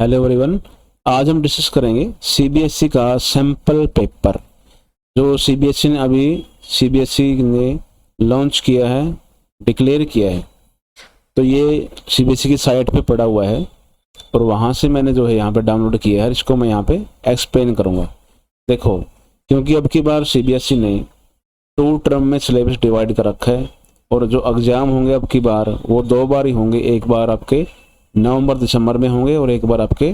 Hello everyone. आज हम discuss करेंगे सीबीएसई का सैम्पल पेपर जो सीबीएसई ने अभी सीबीएसई ने लॉन्च किया है, डिक्लेयर किया है। तो ये सीबीएसई की साइट पे पड़ा हुआ है और वहाँ से मैंने जो है यहाँ पे डाउनलोड किया है। इसको मैं यहाँ पे एक्सप्लेन करूँगा। देखो, क्योंकि अब की बार सीबीएसई ने 2 टर्म में सिलेबस डिवाइड कर रखा है और जो एग्ज़ाम होंगे अब की बार वो 2 बार ही होंगे। एक बार आपके नवंबर दिसंबर में होंगे और एक बार आपके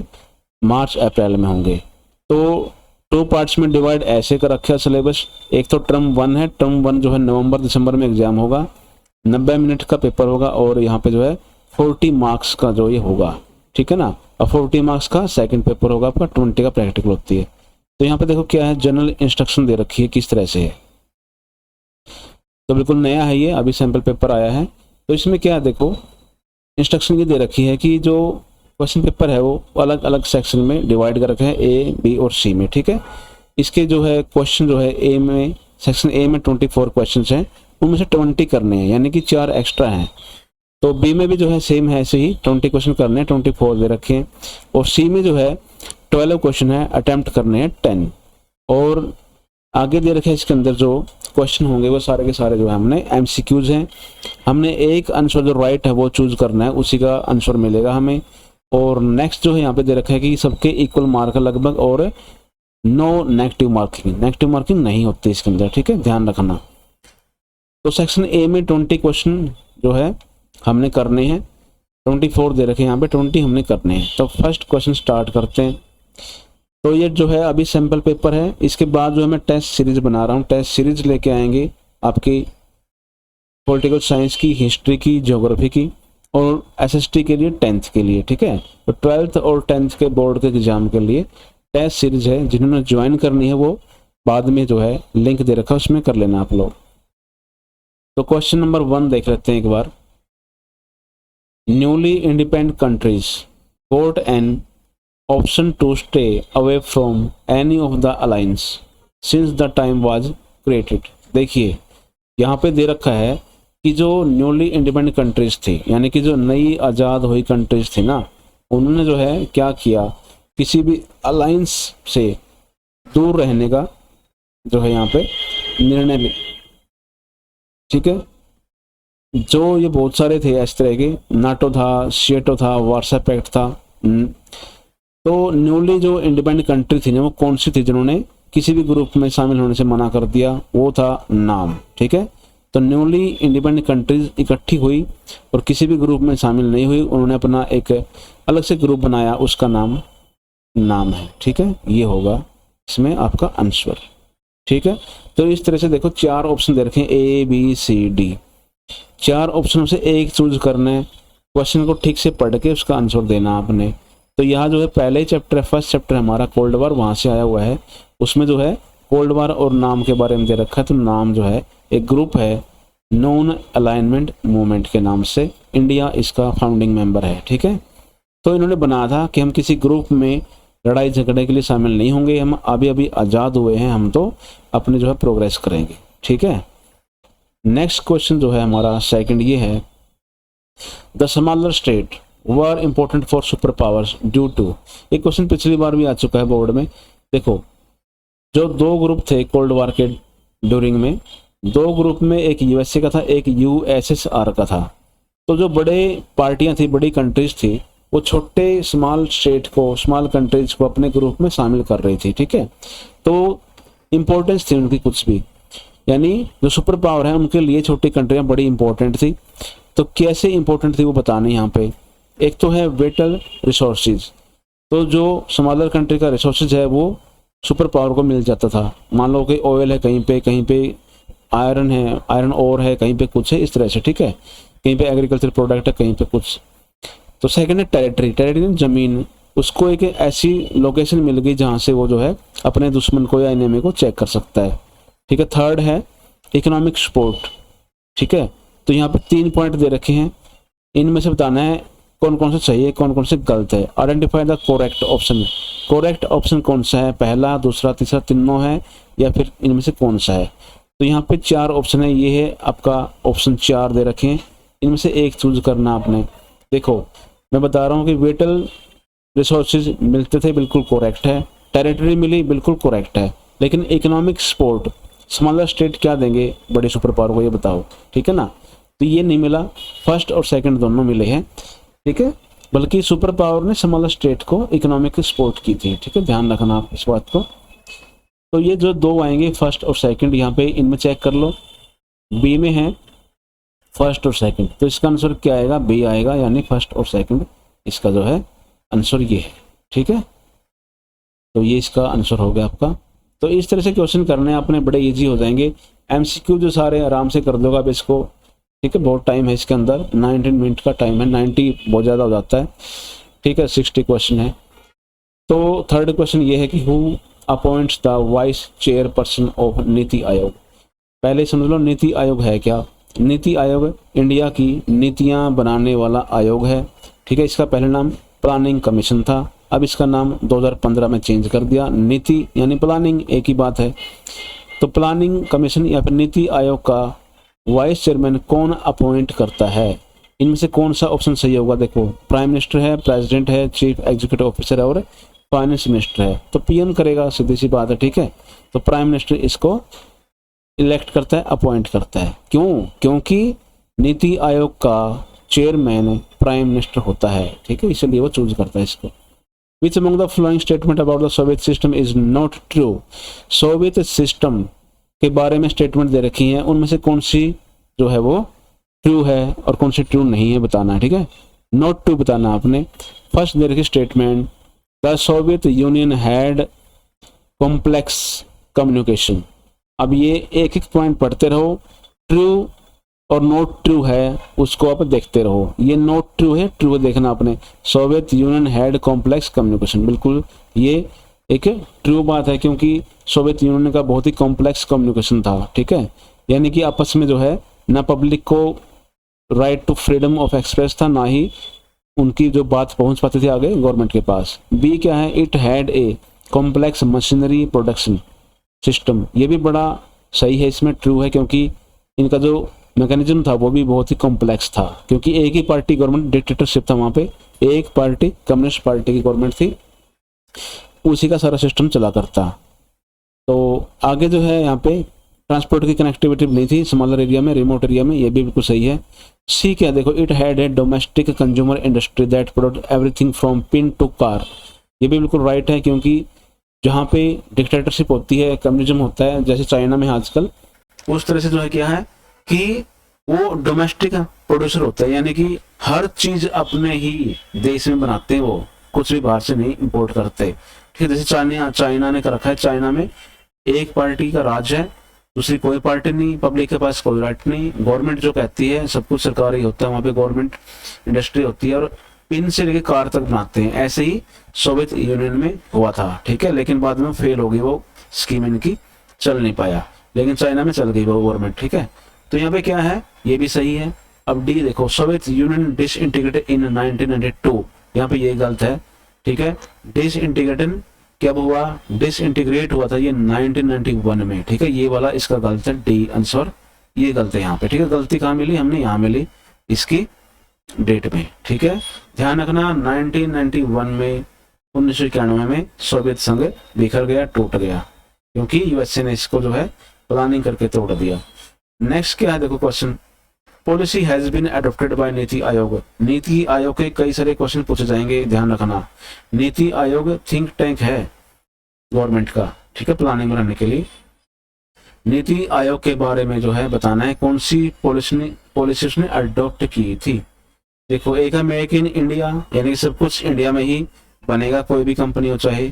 मार्च अप्रैल में होंगे। तो 2 पार्ट्स में डिवाइड ऐसे कर रखा है सिलेबस। एक तो टर्म 1 है। टर्म 1 जो है नवंबर दिसंबर में एग्जाम होगा, 90 मिनट का पेपर होगा और यहाँ पे जो है 40 मार्क्स का जो ये होगा, ठीक है ना। और 40 मार्क्स का सेकंड पेपर होगा आपका, 20 का प्रैक्टिकल होती है। तो यहाँ पे देखो क्या है, जनरल इंस्ट्रक्शन दे रखी है किस तरह से है। तो बिल्कुल नया है ये, अभी सैम्पल पेपर आया है। तो इसमें क्या है, देखो इंस्ट्रक्शन ये दे रखी है कि जो क्वेश्चन पेपर है वो अलग अलग सेक्शन में डिवाइड कर रखे हैं, ए, बी और सी में, ठीक है। इसके जो है क्वेश्चन जो है ए में, सेक्शन ए में 24 क्वेश्चन हैं, उनमें से 20 करने हैं, यानी कि 4 एक्स्ट्रा हैं। तो बी में भी जो है सेम है, ऐसे ही 20 क्वेश्चन करने हैं, 24 दे रखे हैं। और सी में जो है 12 क्वेश्चन है, अटेम्प्ट करने हैं 10। और आगे दे रखे हैं इसके अंदर जो क्वेश्चन होंगे वो सारे के सारे जो है हमने एमसीक्यूज हैं। हमने एक आंसर जो राइट है वो चूज करना है, उसी का आंसर मिलेगा हमें। और नेक्स्ट जो है यहाँ पे दे रखा है कि सबके इक्वल मार्क लगभग और no negative marking, negative marking नहीं होती इसके अंदर, ठीक है, ध्यान रखना। तो सेक्शन ए में 20 क्वेश्चन जो है हमने करने हैं, 24 दे रखे हैं यहाँ पे, 20 हमने करने हैं। तो फर्स्ट क्वेश्चन स्टार्ट करते हैं। तो ये जो है अभी सैम्पल पेपर है, इसके बाद जो है मैं टेस्ट सीरीज बना रहा हूँ। टेस्ट सीरीज लेके आएंगे आपकी पॉलिटिकल साइंस की, हिस्ट्री की, ज्योग्राफी की और एसएसटी के लिए 10th के लिए, ठीक है। तो 12th और 10th के बोर्ड के एग्जाम के लिए टेस्ट सीरीज है। जिन्होंने ज्वाइन करनी है वो बाद में जो है लिंक दे रखा है, उसमें कर लेना आप लोग। तो क्वेश्चन नंबर 1 देख लेते हैं एक बार। Newly independent countries vote an option to stay away from any of the alliance since the time was created। देखिए यहाँ पे दे रखा है कि जो न्यूली इंडिपेंडेंट कंट्रीज थी, यानी कि जो नई आज़ाद हुई कंट्रीज थी ना, उन्होंने जो है क्या किया, किसी भी अलायंस से दूर रहने का जो है यहाँ पे निर्णय लिया, ठीक है। जो ये बहुत सारे थे इस तरह के, नाटो था, शेटो था, वार्सा पैक्ट था। तो न्यूली जो इंडिपेंडेंट कंट्री थी ना, वो कौन सी थी जिन्होंने किसी भी ग्रुप में शामिल होने से मना कर दिया, वो था नाम, ठीक है। तो न्यूली इंडिपेंडेंट कंट्रीज इकट्ठी हुई और किसी भी ग्रुप में शामिल नहीं हुई, उन्होंने अपना एक अलग से ग्रुप बनाया, उसका नाम है, ठीक है। ये होगा इसमें आपका आंसर, ठीक है। तो इस तरह से देखो 4 ऑप्शन दे रखे हैं, A B C D. 4 option से एक चूज करना है, क्वेश्चन को ठीक से पढ़ के उसका आंसर देना आपने। तो यहाँ जो है पहले ही चैप्टर है, फर्स्ट चैप्टर हमारा कोल्ड वार, वहाँ से आया हुआ है। उसमें जो है कोल्ड वार और नाम के बारे में दे रखा है। तो नाम जो है एक ग्रुप है, नॉन अलाइनमेंट मूवमेंट के नाम से, इंडिया इसका फाउंडिंग मेंबर है, ठीक है। तो इन्होंने बनाया था कि हम किसी ग्रुप में लड़ाई झगड़े के लिए शामिल नहीं होंगे, हम अभी अभी आज़ाद हुए हैं, हम तो अपने जो है प्रोग्रेस करेंगे, ठीक है। नेक्स्ट क्वेश्चन जो है हमारा सेकंड ये है, the smaller state were important for super powers due to. एक क्वेश्चन पिछली बार भी आ चुका है बोर्ड में। देखो जो 2 ग्रुप थे कोल्ड वार के ड्यूरिंग में, 2 ग्रुप में एक यूएसए का था, एक यूएसएसआर का था। तो जो बड़े पार्टियां थी, बड़ी कंट्रीज थी, वो छोटे स्मॉल स्टेट को, स्मॉल कंट्रीज को अपने ग्रुप में शामिल कर रही थी, ठीक है। तो इम्पोर्टेंस थी उनकी कुछ भी, यानी जो सुपर पावर है उनके लिए छोटी कंट्रियां बड़ी इंपॉर्टेंट थी। तो कैसे इंपॉर्टेंट थी वो बताने यहाँ पे। एक तो है वेटल रिसोर्सेज। तो जो स्मॉलर कंट्री का रिसोर्सेज है वो सुपर पावर को मिल जाता था। मान लो कि ऑयल है कहीं पे आयरन है, आयरन ओर है, कहीं पे कुछ है, इस तरह से, ठीक है। कहीं पे एग्रीकल्चर प्रोडक्ट है, कहीं पे कुछ। तो सेकंड है टेरिटरी। टेरिटरी जमीन, उसको एक ऐसी लोकेशन मिल गई जहाँ से वो जो है अपने दुश्मन को या एनिमी को चेक कर सकता है, ठीक है। थर्ड है इकोनॉमिक सपोर्ट, ठीक है। तो यहाँ पे 3 पॉइंट दे रखे हैं, इनमें से बताना है कौन कौन से सही है, कौन कौन से गलत है। Identify the correct option. Correct option कौन सा है, पहला, दूसरा, तीसरा, तीनों है या फिर इनमें से कौन सा है। तो यहाँ पे 4 ऑप्शन है, ये है आपका ऑप्शन 4 दे रखे हैं, इनमें से एक चूज करना आपने। देखो मैं बता रहा हूँ कि वेटल रिसोर्सेज मिलते थे, बिल्कुल करेक्ट है। टेरिटरी मिली, बिल्कुल करेक्ट है। लेकिन इकोनॉमिक सपोर्ट स्मॉलर स्टेट क्या देंगे बड़े सुपर पावर को, ये बताओ, ठीक है ना। तो ये नहीं मिला, फर्स्ट और सेकंड दोनों मिले हैं, ठीक है। बल्कि सुपर पावर ने स्मॉलर स्टेट को इकोनॉमिक सपोर्ट की थी, ठीक है, ध्यान रखना आप इस बात को। तो ये जो दो आएंगे फर्स्ट और सेकंड, यहाँ पे इनमें चेक कर लो, बी में है फर्स्ट और सेकंड, तो इसका आंसर क्या आएगा, बी आएगा, यानी फर्स्ट और सेकंड इसका जो है आंसर ये है, ठीक है। तो ये इसका आंसर हो गया आपका। तो इस तरह से क्वेश्चन करने अपने बड़े इजी हो जाएंगे। एमसीक्यू जो सारे आराम से कर दोगे आप इसको, ठीक है। बहुत टाइम है इसके अंदर, 19 मिनट का टाइम है, 90 बहुत ज़्यादा हो जाता है, ठीक है। 60 क्वेश्चन है। तो थर्ड क्वेश्चन ये है कि who appoints the vice chairperson of NITI Aayog. पहले समझ लो नीति आयोग है क्या। नीति आयोग इंडिया की नीतियां बनाने वाला आयोग है, ठीक है। इसका पहले नाम प्लानिंग कमीशन था, अब इसका नाम 2015 में चेंज कर दिया। नीति यानी प्लानिंग एक ही बात है। तो प्लानिंग कमीशन या फिर नीति आयोग का वाइस चेयरमैन कौन अपॉइंट करता है, इनमें से कौन सा ऑप्शन सही होगा। देखो, प्राइम मिनिस्टर है, प्रेसिडेंट है, चीफ एग्जीक्यूटिव ऑफिसर है और फाइनेंस मिनिस्टर है। तो पीएम करेगा, सीधी सी बात है, ठीक है। तो प्राइम मिनिस्टर इसको इलेक्ट करता है, अपॉइंट करता है। क्यों? क्योंकि नीति आयोग का चेयरमैन प्राइम मिनिस्टर होता है, ठीक है, इसलिए वो चूज करता है इसको। Which among the following statement about the Soviet system is not true? Soviet system के बारे में स्टेटमेंट दे रखी हैं, उनमें से कौन सी जो है वो ट्रू है और कौन सी ट्रू नहीं है बताना है, ठीक है। नॉट ट्रू बताना आपने। फर्स्ट दे रखी statement, the Soviet Union had complex communication. अब ये एक एक पॉइंट पढ़ते रहो, ट्रू और नॉट ट्रू है उसको आप देखते रहो। ये नॉट ट्रू है, ट्रू देखना आपने। Soviet Union had complex communication, बिल्कुल ये एक ट्रू बात है, क्योंकि सोवियत यूनियन का बहुत ही कॉम्प्लेक्स कम्युनिकेशन था, ठीक है। यानी कि आपस में जो है ना पब्लिक को right to freedom of express था, ना ही उनकी जो बात पहुंच पाती थी आगे गवर्नमेंट के पास। बी क्या है, it had a complex machinery production system. ये भी बड़ा सही है, इसमें ट्रू है, क्योंकि इनका जो मैकेनिज्म था वो भी बहुत ही कॉम्प्लेक्स था, क्योंकि एक ही पार्टी गवर्नमेंट, डिक्टेटरशिप था वहाँ पे, एक पार्टी कम्युनिस्ट पार्टी की गवर्नमेंट थी, उसी का सारा सिस्टम चला करता। तो आगे जो है यहाँ पे ट्रांसपोर्ट की कनेक्टिविटी नहीं थी स्मॉलर एरिया में, रिमोट एरिया में, ये भी बिल्कुल सही है। सी क्या, देखो, it had a domestic consumer industry that product everything from pin to car. ये भी बिल्कुल राइट है, क्योंकि जहाँ पे डिक्टेटरशिप होती है, कम्युनिज्म होता है, जैसे चाइना में आजकल, उस तरह से जो है क्या है कि वो डोमेस्टिक प्रोड्यूसर होता है, यानी कि हर चीज अपने ही देश में बनाते हैं, वो कुछ भी बाहर से नहीं इंपोर्ट करते, ठीक है। जैसे चाइना ने कर रखा है, चाइना में एक पार्टी का राज है, दूसरी कोई पार्टी नहीं, पब्लिक के पास कोई राइट नहीं, गवर्नमेंट जो कहती है सब कुछ सरकारी होता है, वहाँ पे गवर्नमेंट इंडस्ट्री होती है और पिन से लेके कार तक बनाते हैं। ऐसे ही सोवियत यूनियन में हुआ था, ठीक है, लेकिन बाद में फेल हो गई वो स्कीम, इनकी चल नहीं पाया, लेकिन चाइना में चल गई वो गवर्नमेंट, ठीक है। तो यहाँ पे क्या है, ये भी सही है। अब डी देखो, सोवियत यूनियन डिसइंटीग्रेटेड इन 1992, यहाँ पे ये गलत है, ठीक है। डिसइंटीग्रेटेड कब हुआ, डिसइंटीग्रेट हुआ था ये 1991 में, ठीक है। ये वाला इसका गलत है, डी आंसर ये गलत है यहाँ पे, ठीक है। गलती कहाँ मिली, हमने यहाँ मिली इसकी डेट में, ठीक है। ध्यान रखना 1991 में, 1991 में सोवियत संघ बिखर गया, टूट गया, क्योंकि यूएसए ने इसको जो है प्लानिंग करके तोड़ दिया। नेक्स्ट क्या है, देखो question, policy has been adopted by NITI Aayog. NITI Aayog के कई सारे क्वेश्चन पूछे जाएंगे, ध्यान रखना। नीति आयोग थिंक टैंक है गवर्नमेंट का, ठीक है, प्लानिंग बनाने के लिए। नीति आयोग के बारे में जो है बताना है, कौन सी पॉलिसी उसने अडॉप्ट की थी। देखो, एक है मेक इन इंडिया, यानी कि सब कुछ इंडिया में ही बनेगा, कोई भी कंपनी हो चाहे।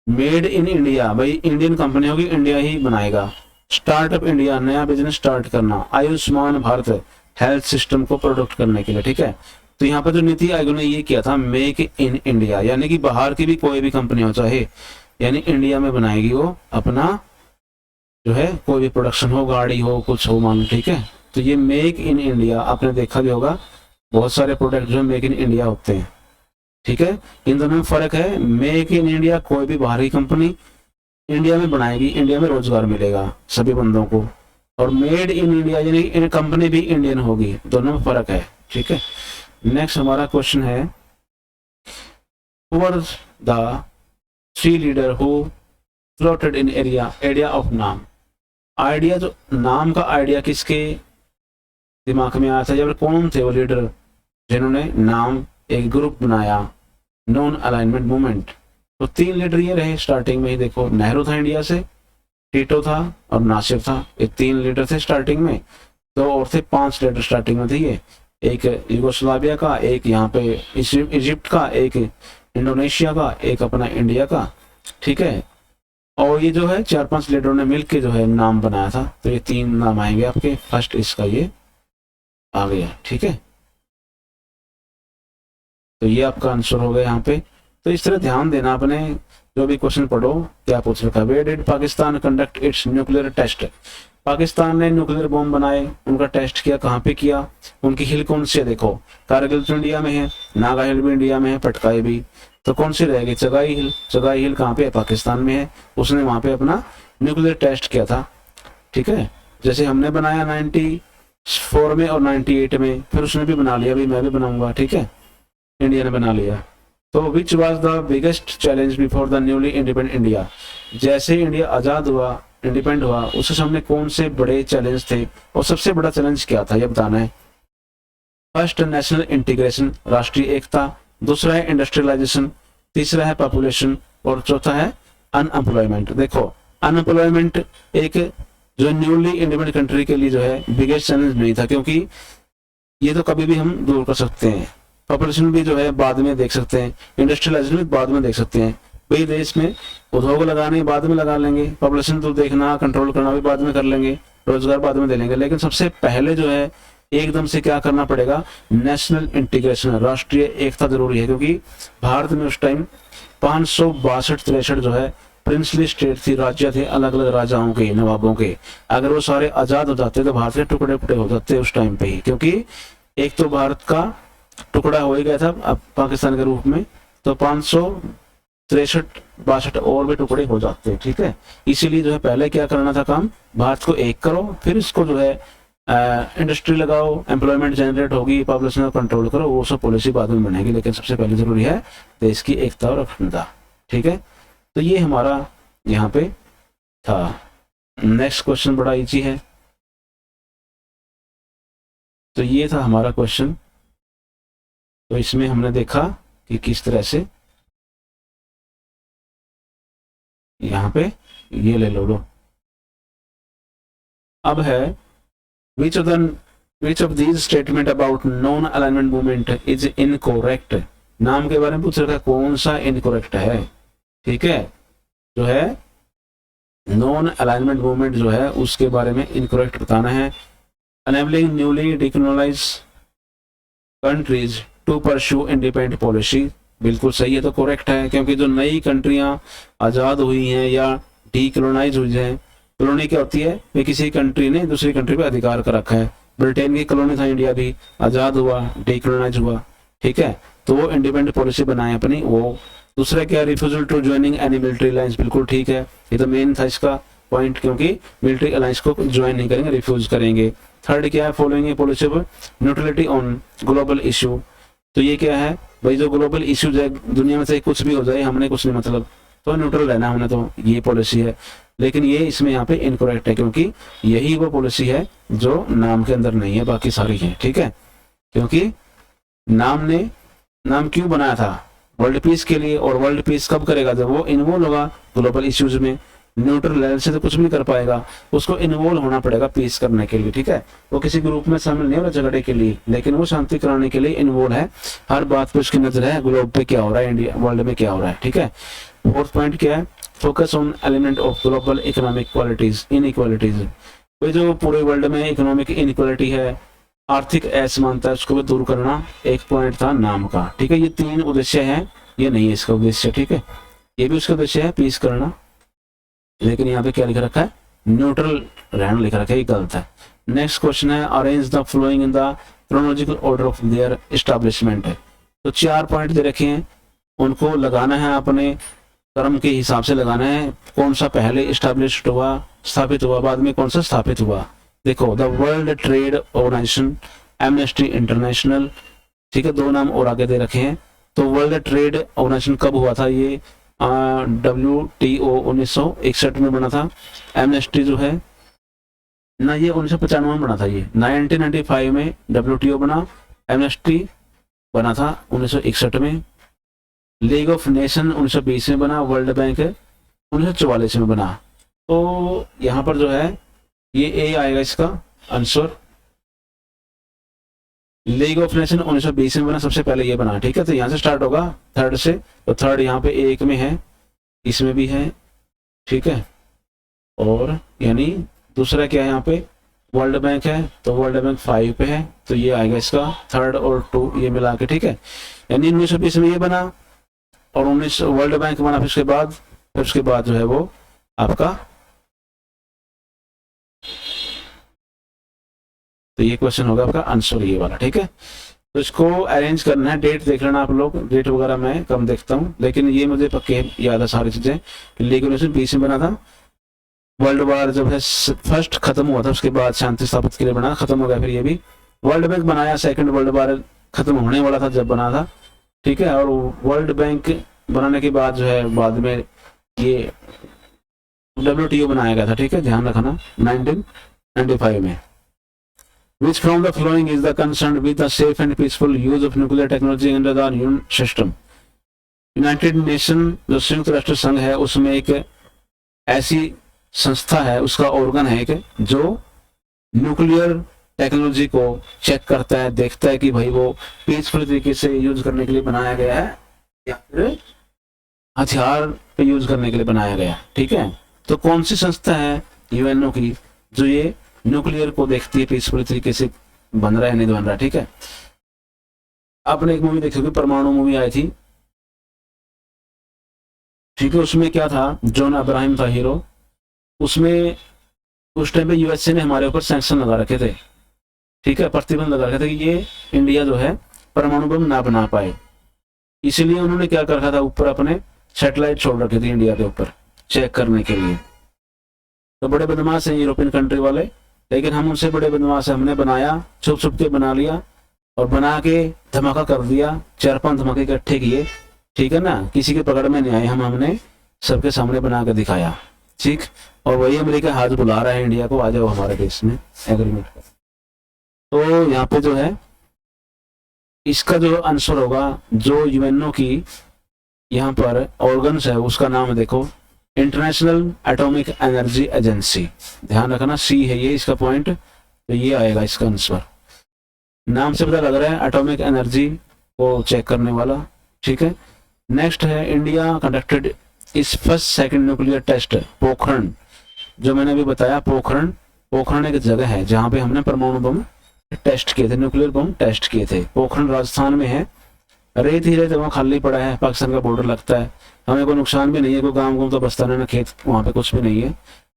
मेड इन इंडिया, भाई इंडियन कंपनी होगी, इंडिया ही बनाएगा। स्टार्टअप इंडिया, नया बिजनेस स्टार्ट करना। आयुष्मान भारत, हेल्थ सिस्टम को प्रोडक्ट करने के लिए, ठीक है। तो यहाँ पर जो नीति आयोग ने ये किया था, मेक इन इंडिया, यानी कि बाहर की भी कोई भी कंपनी हो चाहे, यानी इंडिया में बनाएगी वो अपना जो है, कोई भी प्रोडक्शन हो, गाड़ी हो, कुछ हो मान, ठीक है। तो ये मेक इन इंडिया, आपने देखा भी होगा बहुत सारे प्रोडक्ट जो मेक इन इंडिया होते हैं, ठीक है। इन दोनों में फर्क है, मेक इन इंडिया कोई भी बाहरी कंपनी इंडिया में बनाएगी, इंडिया में रोजगार मिलेगा सभी बंदों को, और मेड इन इंडिया यानी कंपनी भी इंडियन होगी, दोनों में फर्क है, ठीक है। नेक्स्ट हमारा क्वेश्चन है, Who were the three leader who floated in area of नाम? आइडिया जो नाम का आइडिया किसके दिमाग में आया था, या फिर कौन थे वो लीडर जिन्होंने नाम एक ग्रुप बनाया नॉन अलाइनमेंट मूवमेंट? तो 3 लीडर ये रहे स्टार्टिंग में ही। देखो, नेहरू था इंडिया से, टीटो था और नासिर था। ये 3 लीडर थे स्टार्टिंग में। 2 और थे, 5 लीडर स्टार्टिंग में थे ये। एक यूगोस्लाविया का, एक यहाँ पे इजिप्ट का, एक इंडोनेशिया का, एक अपना इंडिया का, ठीक है। और ये जो है 4-5 लीडरों ने मिलके जो है नाम बनाया था। तो ये 3 नाम आएंगे आपके। फर्स्ट इसका ये आ गया, ठीक है। तो ये आपका आंसर हो गया यहाँ पे। तो इस तरह ध्यान देना, अपने जो भी क्वेश्चन पढ़ो क्या पूछ रखा है। Where did Pakistan conduct its nuclear test? Pakistan ने न्यूक्लियर बॉम्ब बनाए, उनका टेस्ट किया, कहाँ पे किया? उनकी हिल कौन सी है? देखो, कारगिल तो इंडिया में है, नागा हिल भी इंडिया में है, पटकाई भी। तो कौन सी रहेगी? चगाई हिल। चगाई हिल कहाँ पे है? पाकिस्तान में है। उसने वहां पे अपना न्यूक्लियर टेस्ट किया था, ठीक है। जैसे हमने बनाया 94 में और 98 में, फिर उसने भी बना लिया, अभी मैं भी बनाऊंगा, ठीक है। इंडिया ने बना लिया। तो which was the biggest challenge before the newly independent India? जैसे इंडिया आजाद हुआ, इंडिपेंडेंट हुआ, उसके सामने कौन से बड़े चैलेंज थे और सबसे बड़ा चैलेंज क्या था, ये बताना है। फर्स्ट, नेशनल इंटीग्रेशन, राष्ट्रीय एकता। दूसरा है इंडस्ट्रियलाइजेशन। तीसरा है पॉपुलेशन। और चौथा है अनएम्प्लॉयमेंट। देखो, अनएम्प्लॉयमेंट एक जो न्यूली इंडिपेंडेंट कंट्री के लिए जो है बिगेस्ट चैलेंज नहीं था, क्योंकि ये तो कभी भी हम दूर कर सकते हैं। पॉपुलेशन भी जो है बाद में देख सकते हैं, इंडस्ट्रियलाइजेशन भी बाद में देख सकते हैं। भाई देश में उद्योग लगाने बाद में लगा लेंगे, पॉपुलेशन तो देखना कंट्रोल करना भी बाद में कर लेंगे, रोजगार बाद में दे लेंगे। लेकिन सबसे पहले जो है एकदम से क्या करना पड़ेगा? नेशनल इंटीग्रेशन, राष्ट्रीय एकता जरूरी है। क्योंकि भारत में उस टाइम 562-63 जो है प्रिंसली स्टेट थी, राज्य थे अलग अलग राजाओं के, नवाबों के। अगर वो सारे आजाद हो जाते तो भारत के टुकड़े टुकड़े हो जाते उस टाइम पे ही, क्योंकि एक तो भारत का टुकड़ा हो ही गया था अब पाकिस्तान के रूप में, तो 563-62 और भी टुकड़े हो जाते हैं, ठीक है। इसीलिए जो है पहले क्या करना था काम, भारत को एक करो, फिर इसको जो है इंडस्ट्री लगाओ, एम्प्लॉयमेंट जनरेट होगी, पॉपुलेशन कंट्रोल करो, वो सब पॉलिसी बाद में बनेगी। लेकिन सबसे पहले जरूरी है देश की एकता और अखंडता, ठीक है। तो ये हमारा यहाँ पे था। नेक्स्ट क्वेश्चन बड़ा इजी है। तो ये था हमारा क्वेश्चन। तो इसमें हमने देखा कि किस तरह से यहाँ पे ये ले लो। अब है which of these statement about non alignment movement is incorrect? नाम के बारे में पूछ रखा है, कौन सा इनकोरेक्ट है, ठीक है। जो है नॉन अलाइनमेंट मूवमेंट जो है उसके बारे में इनकोरेक्ट बताना है। enabling newly decolonized countries to pursue independent policy, बिल्कुल सही है, तो करेक्ट है। क्योंकि जो नई कंट्रियां आजाद हुई हैं या डीकोलोनाइज हुई हैं, कॉलोनी क्या होती है, वे किसी कंट्री ने दूसरी कंट्री पे अधिकार कर रखा है। ब्रिटेन की कॉलोनी था इंडिया भी, आजाद हुआ, डीकोलोनाइज हुआ, ठीक है। तो वो इंडिपेंडेंट पॉलिसी बनाए अपनी। वो दूसरा क्या, refusal to joining any military alliance, बिल्कुल ठीक है, ये तो मेन था इसका पॉइंट, क्योंकि मिलिट्री अलायंस को ज्वाइन नहीं करेंगे, रिफ्यूज करेंगे। थर्ड क्या है, following A policy of neutrality on global issue. तो ये क्या है भाई, जो ग्लोबल इशू है दुनिया में से कुछ भी हो जाए हमने कुछ नहीं मतलब, तो न्यूट्रल रहना हमने, तो ये पॉलिसी है। लेकिन ये इसमें यहाँ पे इनकरेक्ट है, क्योंकि यही वो पॉलिसी है जो नाम के अंदर नहीं है, बाकी सारी है, ठीक है। क्योंकि नाम क्यों बनाया था, वर्ल्ड पीस के लिए, और वर्ल्ड पीस कब करेगा, जब वो इन्वॉल्व होगा ग्लोबल इश्यूज में। न्यूट्रल लेवल से तो कुछ भी कर पाएगा, उसको इन्वॉल्व होना पड़ेगा पीस करने के लिए, ठीक है। वो किसी ग्रुप में शामिल नहीं हो रहा झगड़े के लिए, लेकिन वो शांति कराने के लिए इन्वॉल्व है। हर बात पे उसकी नजर है, ग्लोब पे क्या हो रहा है, इंडिया वर्ल्ड में क्या हो रहा है, ठीक है। फोर्थ पॉइंट क्या है, focus on element of global economic qualities inequalities. तो जो पूरे वर्ल्ड में इकोनॉमिक इनइक्वालिटी है, आर्थिक असमानता है, उसको भी दूर करना एक पॉइंट था नाम का, ठीक है। ये 3 उद्देश्य हैं, ये नहीं है इसका उद्देश्य, ठीक है। ये भी उसका उद्देश्य है पीस करना, लेकिन यहाँ पे क्या लिख रखा है, न्यूट्रल रहना लिख रखा है, ये गलत है। नेक्स्ट क्वेश्चन है, arrange the following in the chronological order of their establishment. तो 4 पॉइंट दे रखे हैं, उनको लगाना है अपने कर्म के हिसाब से लगाना है। कौन सा पहले एस्टैब्लिश्ड हुआ, स्थापित हुआ, बाद में कौन सा स्थापित हुआ। देखो, the World Trade Organization, Amnesty International, ठीक है, 2 नाम और आगे दे रखे हैं। तो वर्ल्ड ट्रेड ऑर्गेनाइजेशन कब हुआ था? ये WTO 1961 में बना था। एमनेस्टी जो है ना, ये 1995 में बना था। ये 1995 में WTO बना, एमनेस्टी बना था 1961 में। लीग ऑफ नेशन 1920 में बना, वर्ल्ड बैंक 1944 में बना। तो यहाँ पर जो है ये ए आएगा इसका आंसर। लीग ऑफ नेशन 1920 में बना, सबसे पहले ये बना, ठीक है। तो यहाँ से स्टार्ट होगा थर्ड से, तो थर्ड यहाँ पे एक में है, इसमें भी है, ठीक है। और यानी दूसरा क्या है यहाँ पे, वर्ल्ड बैंक है, तो वर्ल्ड बैंक 5 पे है, तो ये आएगा इसका थर्ड और 2 ये मिला के, ठीक है। यानी 1920 में ये बना और 19 वर्ल्ड बैंक बना, फिर उसके बाद जो है वो आपका, तो ये क्वेश्चन होगा आपका आंसर ये वाला, ठीक है। तो इसको अरेंज करना है, डेट देख लेना आप लोग, डेट वगैरह मैं कम देखता हूँ, लेकिन ये मुझे पक्के याद है सारी चीजें। लीग ऑफ नेशन 20 में बना था, वर्ल्ड वार जब है फर्स्ट खत्म हुआ था, उसके बाद शांति स्थापित के लिए बना, खत्म हो गया फिर ये भी। वर्ल्ड बैंक बनाया सेकंड वर्ल्ड वार खत्म होने वाला था जब बना था, ठीक है। और वर्ल्ड बैंक बनाने के बाद जो है बाद में ये WTO बनाया गया था, ठीक है, ध्यान रखना, 1995 में। Which from the following is the concerned with the safe and peaceful use of nuclear technology under the UN system? United nation जो संयुक्त राष्ट्र संघ है उसमें एक ऐसी संस्था है, उसका ऑर्गन है एक, जो न्यूक्लियर टेक्नोलॉजी को चेक करता है, देखता है कि भाई वो पीसफुल तरीके से यूज करने के लिए बनाया गया है या फिर हथियार पे यूज करने के लिए बनाया गया, ठीक है। तो कौन सी संस्था है यूएनओ की जो ये न्यूक्लियर को देखती है पीसफुल तरीके से बन रहा है नहीं बन रहा, ठीक है। आपने एक मूवी देखी होगी, परमाणु मूवी आई थी, ठीक है। उसमें क्या था, जॉन अब्राहम था हीरो, उसमें उस टाइम पे यूएसए ने हमारे ऊपर सैंक्शन लगा रखे थे, ठीक है, प्रतिबंध लगा रखे थे कि ये इंडिया जो है परमाणु बम ना बना पाए। इसीलिए उन्होंने क्या कर रखा था, ऊपर अपने सैटेलाइट छोड़ रखे थे इंडिया के ऊपर चेक करने के लिए। तो बड़े बदमाश हैं यूरोपियन कंट्री वाले, लेकिन हम उनसे बड़े बदमाश, हमने बनाया, छुप छुप के बना लिया और बना के धमाका कर दिया, 4-5 धमाके इकट्ठे किए, ठीक है ना, किसी के पकड़ में नहीं आए, हमने सबके सामने बना के दिखाया, ठीक। और वही अमेरिका हाथ बुला रहा है इंडिया को, आ जाओ हमारे देश में एग्रीमेंट पर। तो यहाँ पे जो है इसका जो आंसर होगा, जो यूएनओ की यहाँ पर ऑर्गन्स है उसका नाम देखो, इंटरनेशनल एटॉमिक एनर्जी एजेंसी, ध्यान रखना, सी है ये इसका पॉइंट, तो ये आएगा इसका आंसर। नाम से पता लग रहा है एटॉमिक एनर्जी को चेक करने वाला, ठीक है। नेक्स्ट है, India conducted its first second nuclear test Pokhran, जो मैंने अभी बताया, पोखरण एक जगह है जहां पे हमने परमाणु बम टेस्ट किए थे, न्यूक्लियर बम टेस्ट किए थे। पोखरण राजस्थान में है, रेत ही रेत वहाँ खाली पड़ा है, पाकिस्तान का बॉर्डर लगता है, हमें कोई नुकसान भी नहीं है, कोई गाँव तो बसता नहीं ना, खेत वहाँ पे कुछ भी नहीं है,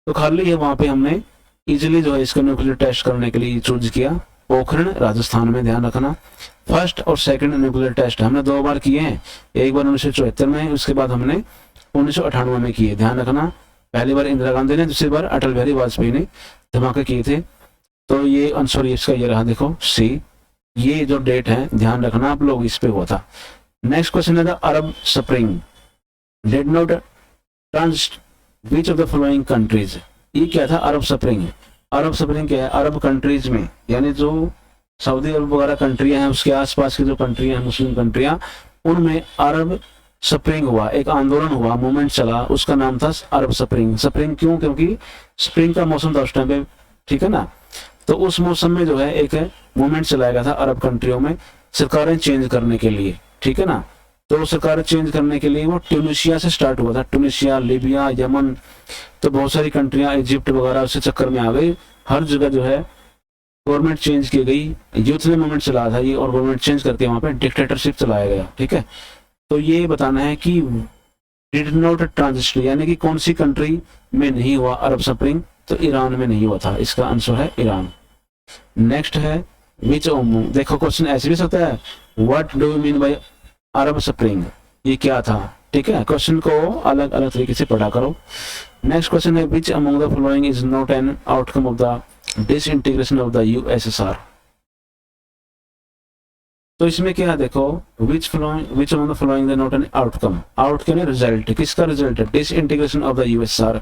तो खाली है। वहाँ पे हमने इजिली जो है इसका न्यूक्लियर टेस्ट करने के लिए चूज किया, पोखरण राजस्थान में, ध्यान रखना। फर्स्ट और सेकंड न्यूक्लियर टेस्ट हमने 2 बार किए हैं, एक बार 1974 में, उसके बाद हमने 1998 में किए, ध्यान रखना। पहली बार इंदिरा गांधी ने, दूसरी बार अटल बिहारी वाजपेयी ने धमाके किए थे। तो ये आंसर इसका ये रहा, देखो सी, ये जो डेट है ध्यान रखना आप लोग, इस पे हुआ था। नेक्स्ट क्वेश्चन है, the Arab spring did not transit beach of the following countries. ये क्या था अरब स्प्रिंग? अरब स्प्रिंग क्या है, अरब कंट्रीज में, यानी जो सऊदी अरब वगैरह कंट्रियां हैं, उसके आसपास की जो कंट्रियां हैं, मुस्लिम कंट्रियां, उनमें अरब स्प्रिंग हुआ, एक आंदोलन हुआ, मूवमेंट चला, उसका नाम था अरब स्प्रिंग। स्प्रिंग क्यों? क्योंकि स्प्रिंग का मौसम था उस टाइम पे, ठीक है ना। तो उस मौसम में जो है एक मूवमेंट चलाया गया था अरब कंट्रियों में सरकारें चेंज करने के लिए, ठीक है ना। तो सरकारें चेंज करने के लिए वो ट्यूनिशिया से स्टार्ट हुआ था, ट्यूनिशिया, लीबिया, यमन, तो बहुत सारी कंट्रियां, इजिप्ट वगैरह उससे चक्कर में आ गई। हर जगह जो है गवर्नमेंट चेंज की गई, यूथ ने मूवमेंट चलाया था ये, और गवर्नमेंट चेंज करके वहां पे डिक्टेटरशिप चलाया गया, ठीक है। तो ये बताना है कि डिड नॉट ट्रांजिशन, यानी कि कौन सी कंट्री में नहीं हुआ अरब स्प्रिंग, तो ईरान में नहीं हुआ था, इसका आंसर है ईरान। नेक्स्ट है विच, देखो क्वेश्चन ऐसे भी सकता है, what do you mean by Arab spring, ये क्या था, ठीक है। क्वेश्चन को अलग अलग तरीके से पढ़ा करो। नेक्स्ट क्वेश्चन है, which among the following is not an outcome of the disintegration of the USSR. तो इसमें क्या है देखो, विच of the following not an outcome, outcome result, किसका रिजल्ट है, डिसइंटीग्रेशन ऑफ द यूएसआर,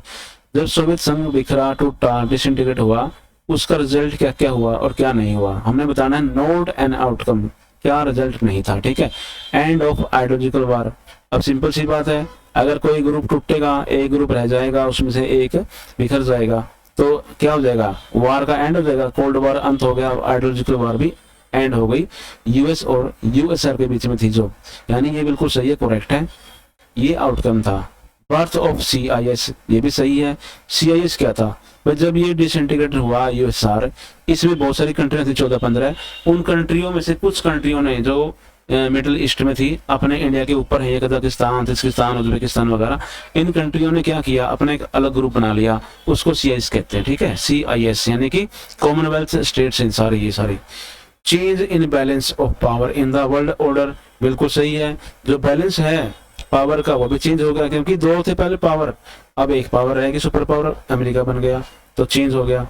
जब सोवियत संघ बिखरा टूटा डिसइंटीग्रेट हुआ, उसका रिजल्ट क्या क्या हुआ और क्या नहीं हुआ, हमने बताना है नोट एन आउटकम, क्या रिजल्ट नहीं था, ठीक है। एंड ऑफ आइडियोलॉजिकल वार, अब सिंपल सी बात है, अगर कोई ग्रुप टूटेगा, एक ग्रुप रह जाएगा, उसमें से एक बिखर जाएगा, तो क्या हो जाएगा, वार का एंड हो जाएगा, कोल्ड वार अंत हो गया, आइडियोलॉजिकल वार भी एंड हो गई, यूएस और यूएसआर के बीच में थी जो, यानी ये बिल्कुल सही है, करेक्ट है, ये आउटकम था। बर्थ ऑफ सीआईएस, ये भी सही है। सीआईएस क्या था, जब ये डिसइंटीग्रेट हुआ यूएसआर, इसमें बहुत सारी कंट्रियां थी 14-15, उन कंट्रियों में से कुछ कंट्रियों ने जो मिडिल ईस्ट में थी, अपने इंडिया के ऊपर है, कजाकिस्तान, तिर्किस्तान, उज्बेकिस्तान वगैरह, इन कंट्रियों ने क्या किया, अपना एक अलग ग्रुप बना लिया, उसको सीआईएस कहते हैं, ठीक है, सीआईएस यानी कि कॉमनवेल्थ स्टेट्स इन सारी, ये सारी। Change in balance of power in the world order, बिल्कुल सही है, जो बैलेंस है पावर का वो भी चेंज हो गया, क्योंकि दो थे पहले पावर, अब एक पावर रहेगी सुपर पावर, अमेरिका बन गया, तो चेंज हो गया।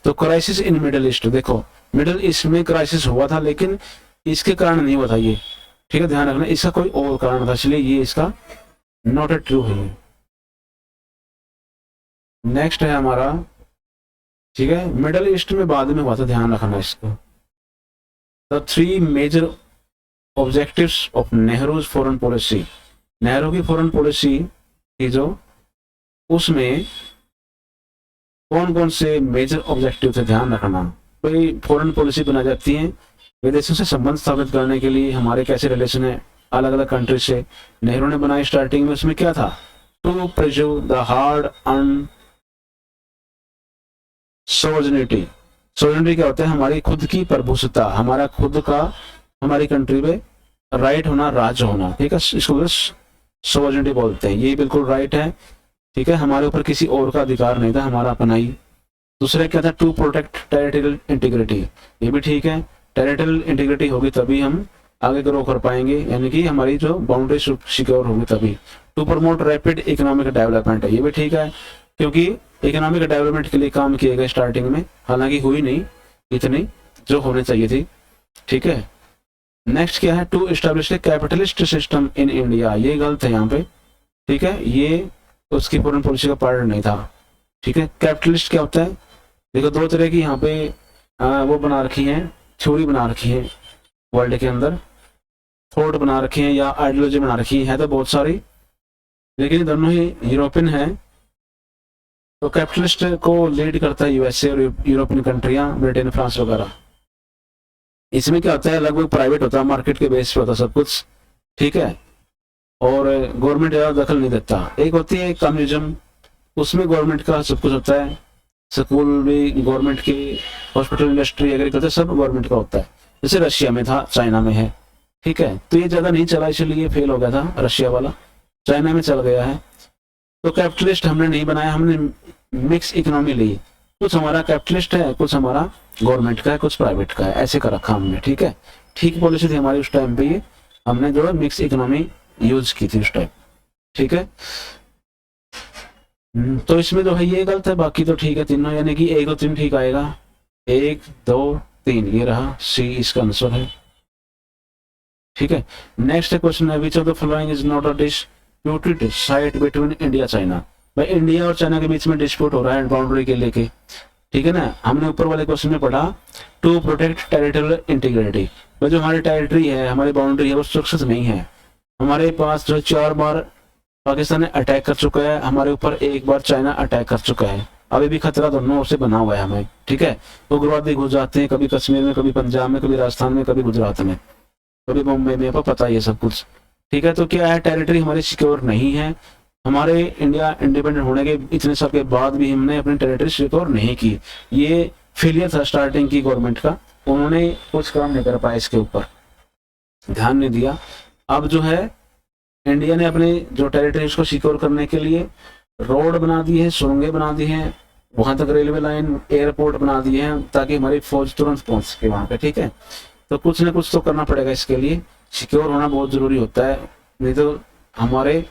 तो क्राइसिस इन मिडिल ईस्ट, देखो मिडिल ईस्ट में क्राइसिस हुआ था, लेकिन इसके कारण नहीं हुआ था ये, ठीक है, ध्यान रखना, इसका कोई और कारण था, इसलिए ये इसका नॉट ए ट्रू है। नेक्स्ट है हमारा, ठीक है, मिडिल ईस्ट में बाद में हुआ था, ध्यान रखना इसको। The 3 major objectives of Nehru's foreign policy, Nehru की फॉरेन पॉलिसी थी जो, उसमें कौन कौन से मेजर ऑब्जेक्टिव थे, ध्यान रखना। कोई फॉरेन पॉलिसी बनाई जाती है विदेशों से संबंध स्थापित करने के लिए, हमारे कैसे रिलेशन है अलग अलग कंट्री से, नेहरू ने बनाई स्टार्टिंग में, उसमें क्या था, to preserve the hard earn sovereignty, sovereignty क्या होता है, हमारी खुद की प्रभुसत्ता, हमारा खुद का, हमारी कंट्री में राइट होना, राज्य होना, ठीक है, इसको सोवर्निटी बोलते हैं, ये बिल्कुल राइट है, ठीक है, हमारे ऊपर किसी और का अधिकार नहीं था, हमारा अपना ही। दूसरा क्या था, टू प्रोटेक्ट टेरिटोरियल इंटीग्रिटी, ये भी ठीक है, टेरिटोरियल इंटीग्रिटी होगी तभी हम आगे ग्रो कर पाएंगे, यानी कि हमारी जो बाउंड्री सिक्योर होगी तभी। To promote rapid economic development है, ये भी ठीक है, क्योंकि इकोनॉमिक डेवलपमेंट के लिए काम किए गए स्टार्टिंग में, हालांकि हुई नहीं इतनी जो होने चाहिए थी, ठीक है। नेक्स्ट क्या है, to establish a capitalist system in India, ये गलत है यहाँ पे, ठीक है, ये उसकी फॉरेन पॉलिसी का पार्ट नहीं था, ठीक है। कैपिटलिस्ट क्या होता है, देखो दो तरह की यहाँ पे वो बना रखी है, थ्योरी बना रखी है वर्ल्ड के अंदर, थॉट बना रखे हैं या आइडियोलॉजी बना रखी है तो बहुत सारी, लेकिन दोनों ही यूरोपियन है। तो कैपिटलिस्ट को लीड करता है यूएसए और यूरोपियन कंट्रियां, ब्रिटेन, फ्रांस वगैरह। इसमें क्या होता है, लगभग प्राइवेट होता है, मार्केट के बेस पे होता है सब कुछ, ठीक है, और गवर्नमेंट ज्यादा दखल नहीं देता। एक होती है कम्युनिज्म, उसमें गवर्नमेंट का सब कुछ होता है, स्कूल भी गवर्नमेंट की, हॉस्पिटल, इंडस्ट्री, एग्रीकल्चर सब गवर्नमेंट का होता है, जैसे रशिया में था, चाइना में है, ठीक है। तो ये ज्यादा नहीं चला, इसलिए फेल हो गया था रशिया वाला, चाइना में चल गया है। तो कैपिटलिस्ट हमने नहीं बनाया, हमने मिक्स इकोनॉमी ली, कुछ हमारा कैपिटलिस्ट है, कुछ हमारा गवर्नमेंट का है, कुछ प्राइवेट का है, ऐसे कर रखा हमने, ठीक है। ठीक पॉलिसी थी हमारी उस टाइम पे, ये हमने जो है मिक्स इकोनॉमी यूज की थी उस टाइम, ठीक है। तो इसमें जो है ये गलत है, बाकी तो ठीक है तीनों, यानी कि 1 और 3 ठीक आएगा, 1 2 3 ये रहा, सी इसका आंसर है, ठीक है। नेक्स्ट क्वेश्चन है, विच of the following is not a disputed site between India China, भाई इंडिया और चाइना के बीच में डिस्प्यूट हो रहा है बाउंड्री के लेके, ठीक है ना। हमने ऊपर वाले क्वेश्चन में पढ़ा टू प्रोटेक्ट टेरिटोरियल इंटीग्रिटी, जो हमारी टेरिटरी है, हमारी बाउंड्री है, वो सुरक्षित नहीं है। हमारे पास जो 4 बार पाकिस्तान ने अटैक कर चुका है हमारे ऊपर, 1 बार चाइना अटैक कर चुका है, अभी भी खतरा दोनों ओर से बना हुआ है हमें, ठीक है। उग्रवादी घुस जाते हैं, कभी कश्मीर में, कभी पंजाब में, कभी राजस्थान में, कभी गुजरात में, कभी मुंबई में, पता ही है सब कुछ, ठीक है। तो क्या है, टेरिटरी हमारी सिक्योर नहीं है, हमारे इंडिया इंडिपेंडेंट होने के इतने साल के बाद भी हमने अपनी टेरिटरी सिक्योर नहीं की। ये फेलियर था स्टार्टिंग की गवर्नमेंट का, उन्होंने कुछ काम नहीं कर पाया, इसके ऊपर ध्यान नहीं दिया। अब जो है इंडिया ने अपने जो टेरिटरी को सिक्योर करने के लिए रोड बना दी है, सुरंगें बना दी हैं, वहां तक रेलवे लाइन, एयरपोर्ट बना दिए हैं, ताकि हमारी फौज तुरंत पहुंच सके वहां पे, ठीक है। तो कुछ ना कुछ तो करना पड़ेगा, इसके लिए सिक्योर होना बहुत जरूरी होता है, नहीं तो हमारे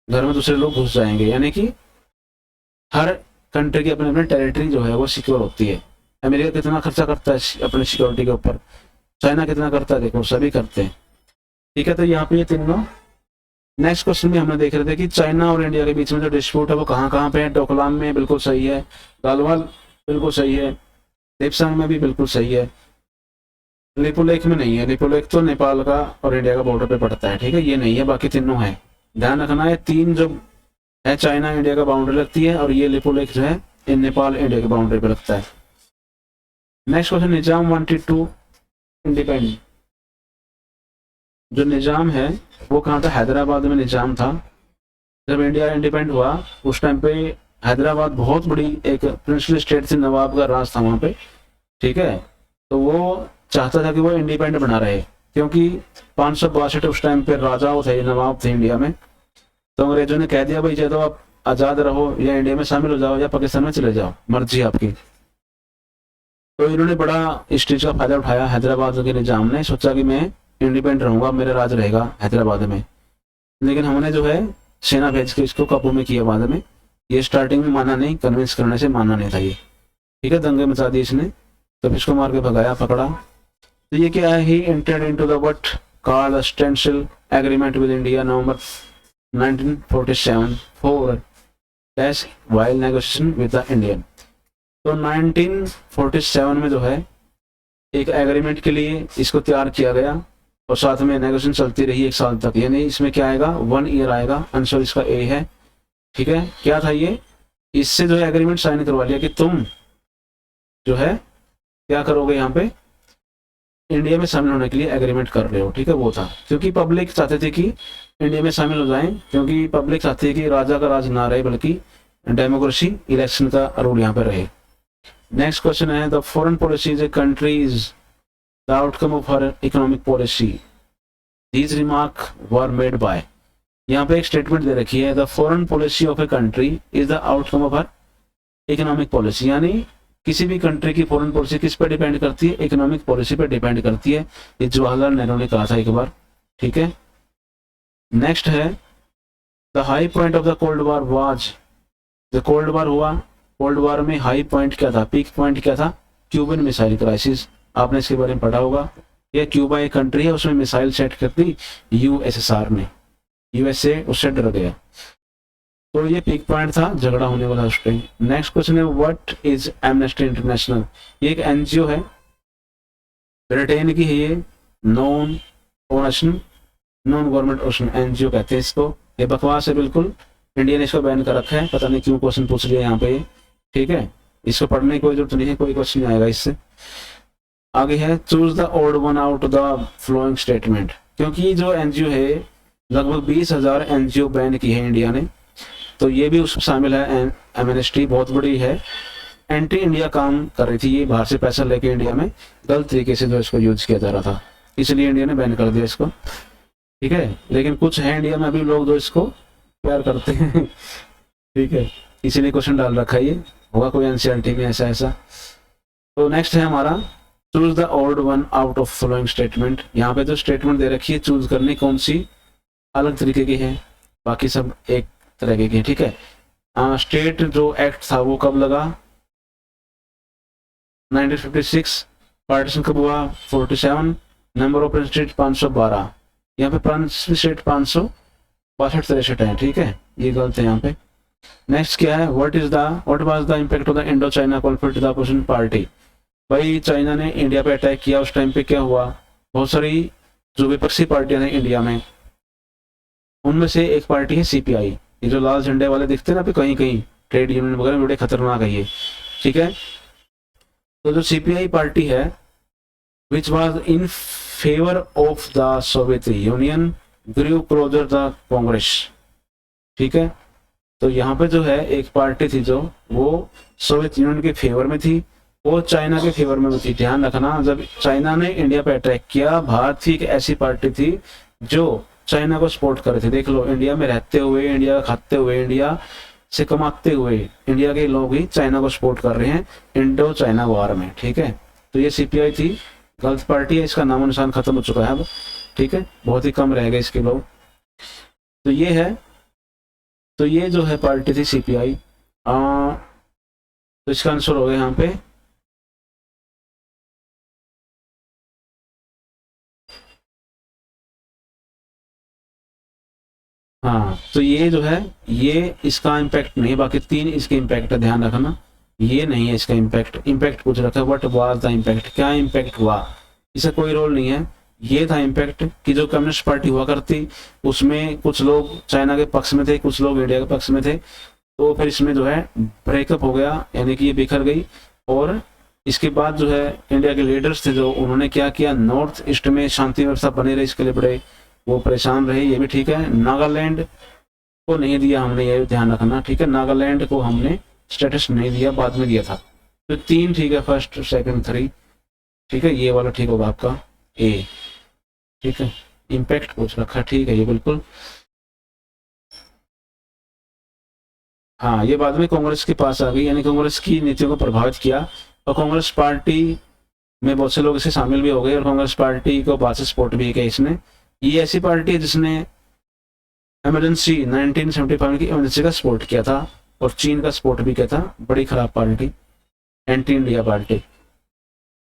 घर में दूसरे लोग घुस जाएंगे। यानी कि हर कंट्री की अपनी अपनी टेरिटरी जो है वो सिक्योर होती है। अमेरिका कितना खर्चा करता है अपनी सिक्योरिटी के ऊपर, चाइना कितना करता है, देखो सभी करते हैं। ठीक है, तो यहाँ पे ये तीनों। नेक्स्ट क्वेश्चन में हमने देख रहे थे कि चाइना और इंडिया के बीच में जो डिस्प्यूट है वो कहाँ कहाँ पे है। डोकलाम में बिल्कुल सही है, गालवान बिल्कुल सही है, देपसांग में भी बिल्कुल सही है, लिपुलेख में नहीं है। लिपुलेख तो नेपाल का और इंडिया का बॉर्डर पे पड़ता है, ठीक है, ये नहीं है, बाकी तीनों है। ध्यान रखना है, तीन जो है चाइना इंडिया का बाउंड्री लगती है, और ये लिपुलेख जो है ये नेपाल इंडिया की बाउंड्री पे लगता है। Next question, Nizam wanted to independ. जो निजाम है वो कहाँ था, हैदराबाद में निजाम था। जब इंडिया इंडिपेंडेंट हुआ उस टाइम पे हैदराबाद बहुत बड़ी एक प्रिंसली स्टेट थी, नवाब का राज था वहाँ पे, ठीक है। तो वो चाहता था कि वो इंडिपेंडेंट बना रहे, क्योंकि 562 उस टाइम पे राजाओं थे, नवाब थे इंडिया में। तो अंग्रेजों ने कह दिया भाई चाहे तो आप आज़ाद रहो या इंडिया में शामिल हो जाओ या पाकिस्तान में चले जाओ, मर्जी आपकी। तो इन्होंने बड़ा इस चीज़ का फायदा उठाया, हैदराबाद के निजाम ने सोचा कि मैं इंडिपेंडेंट रहूंगा, मेरा राज रहेगा हैदराबाद में। लेकिन हमने जो है सेना भेज के इसको काबू में किया बाद में। ये स्टार्टिंग में माना नहीं, कन्विंस करने से माना नहीं था ये, ठीक है, दंगे मचा दिए इसने, तब इसको मार के भगाया, पकड़ा। तो ये क्या है, he entered into the what called standstill agreement with India November 1947 for dash while negotiation with the Indian. तो 1947 में जो है एक एग्रीमेंट के लिए इसको तैयार किया गया, और साथ में नेगोशिएशन चलती रही 1 साल तक। यानी इसमें क्या आएगा, 1 ईयर आएगा, आंसर इसका ए है, ठीक है। क्या था ये, इससे जो है एग्रीमेंट साइन करवा लिया कि तुम जो है क्या करोगे, यहाँ पे इंडिया में शामिल होने के लिए एग्रीमेंट कर रहे हो, ठीक है, वो था। क्योंकि पब्लिक चाहते थे कि इंडिया में शामिल हो जाएं, क्योंकि पब्लिक चाहती है कि राजा का राज ना रहे बल्कि डेमोक्रेसी इलेक्शन का रूल यहाँ पे रहे। नेक्स्ट क्वेश्चन है, the foreign policy is a countries the outcome of her economic policy, these remark were made by. यहाँ पे एक स्टेटमेंट दे रखी है, the foreign policy of a country is the outcome of her economic policy. यानी किसी भी country की foreign policy किस पे डिपेंड करती है, इकोनॉमिक पॉलिसी पे डिपेंड करती है। ये जवाहरलाल नेहरू ने कहा था एक बार, ठीक है। नेक्स्ट है, the high point of the cold war was, the cold war हुआ, कोल्ड वॉर में हाई पॉइंट क्या था, पीक पॉइंट क्या था, क्यूबन मिसाइल क्राइसिस। आपने इसके बारे में पढ़ा होगा। ये क्यूबा एक कंट्री है, उसमें मिसाइल सेट कर दी यूएसएसआर ने, यूएसए उससे डर गया, तो ये पीक पॉइंट था, झगड़ा होने वाला उस टाइम। नेक्स्ट क्वेश्चन है, व्हाट इज एमनेस्टी इंटरनेशनल। ये एक एनजीओ है, ब्रिटेन की है ये, नॉन ओनशन नॉन गवर्नमेंट ओशन एनजीओ कहते हैं इसको। ये बकवास है बिल्कुल, इंडिया ने इसको बैन कर रखा है, पता नहीं क्यों क्वेश्चन पूछ लिया यहाँ पे, ठीक है। इसको पढ़ने की कोई जरूरत नहीं है, कोई क्वेश्चन नहीं आएगा इससे। आगे है, choose the odd one out the following statement. क्योंकि जो एनजीओ है लगभग 20,000 एनजीओ बैन की है इंडिया ने, तो ये भी उसमें शामिल है। एमनेस्टी बहुत बड़ी है, एंटी इंडिया काम कर रही थी ये, बाहर से पैसा लेके इंडिया में गलत तरीके से जो इसको यूज किया जा रहा था, इसलिए इंडिया ने बैन कर दिया इसको, ठीक है। लेकिन कुछ है इंडिया में अभी लोग जो इसको प्यार करते हैं ठीक है, इसीलिए क्वेश्चन डाल रखा है, ये होगा कोई एनसीईआरटी में ऐसा ऐसा। तो नेक्स्ट है हमारा, choose the odd one out of following statement. यहाँ पे जो स्टेटमेंट दे रखी है चूज करनी कौन सी अलग तरीके की है, बाकी सब एक तरह की है, ठीक है। स्टेट जो एक्ट था वो कब लगा, 1956। पार्टीशन कब हुआ, 47। Number of state 512। यहाँ पे प्रिंसली स्टेट 562-63 है, ठीक है, ये गलत है यहाँ पे। नेक्स्ट क्या है, what was the impact of the Indo China conflict the opposition party. भाई चाइना ने इंडिया पे अटैक किया, उस टाइम पे क्या हुआ, बहुत सारी जो विपक्षी पार्टियां हैं इंडिया में, उनमें से एक पार्टी है सीपीआई। ये जो लाल झंडे वाले दिखते हैं ना कहीं कहीं, ट्रेड यूनियन वगैरह बड़े खतरनाक है ये, ठीक है। तो जो सीपीआई पार्टी है, which was in favour of the Soviet Union, grew closer the Congress, ठीक है। तो यहाँ पे जो है एक पार्टी थी जो वो सोवियत यूनियन के फेवर में थी, वो चाइना के फेवर में थी। ध्यान रखना, जब चाइना ने इंडिया पे अटैक किया, भारत की एक ऐसी पार्टी थी जो चाइना को सपोर्ट कर रहे थे। देख लो, इंडिया में रहते हुए, इंडिया खाते हुए, इंडिया से कमाते हुए इंडिया के लोग ही चाइना को सपोर्ट कर रहे हैं इंडो चाइना वॉर में, ठीक है। तो ये सीपीआई थी, गलत पार्टी है, इसका नामो निशान खत्म हो चुका है अब, ठीक है, बहुत ही कम रह गए इसके लोग। तो ये है, तो ये जो है पार्टी थी सीपीआई। तो इसका आंसर हो गया यहाँ पे हाँ, तो ये जो है ये इसका इम्पैक्ट नहीं, बाकी 3 इसके इम्पैक्ट है, ध्यान रखना। ये नहीं है इसका इम्पैक्ट। इम्पैक्ट पूछ रखा है, व्हाट वाज द इम्पैक्ट, क्या इम्पैक्ट हुआ, इसका कोई रोल नहीं है। ये था इम्पैक्ट कि जो कम्युनिस्ट पार्टी हुआ करती उसमें कुछ लोग चाइना के पक्ष में थे, कुछ लोग इंडिया के पक्ष में थे, तो फिर इसमें जो है ब्रेकअप हो गया, यानी कि ये बिखर गई। और इसके बाद जो है इंडिया के लीडर्स थे जो, उन्होंने क्या किया, नॉर्थ ईस्ट में शांति व्यवस्था बनी रही, इसके लिए बड़े वो परेशान रहे, ये भी ठीक है। नागालैंड को नहीं दिया हमने, ये ध्यान रखना, ठीक है। नागालैंड को हमने स्टेटस नहीं दिया, बाद में दिया था। तो 3 ठीक है, फर्स्ट सेकंड 3 ठीक है, ये वाला ठीक होगा आपका ए, ठीक है। इम्पैक्ट पूछ रखा, ठीक है, ये बिल्कुल। हाँ, ये बाद में कांग्रेस के पास आ गई, यानी कांग्रेस की नीतियों को प्रभावित किया, और कांग्रेस पार्टी में बहुत से लोग इसे शामिल भी हो गए, और कांग्रेस पार्टी को बाद से सपोर्ट भी किया इसने। ये ऐसी पार्टी है जिसने इमरजेंसी 1975 की इमरजेंसी का सपोर्ट किया था, और चीन का सपोर्ट भी किया था। बड़ी खराब पार्टी, एंटी इंडिया पार्टी,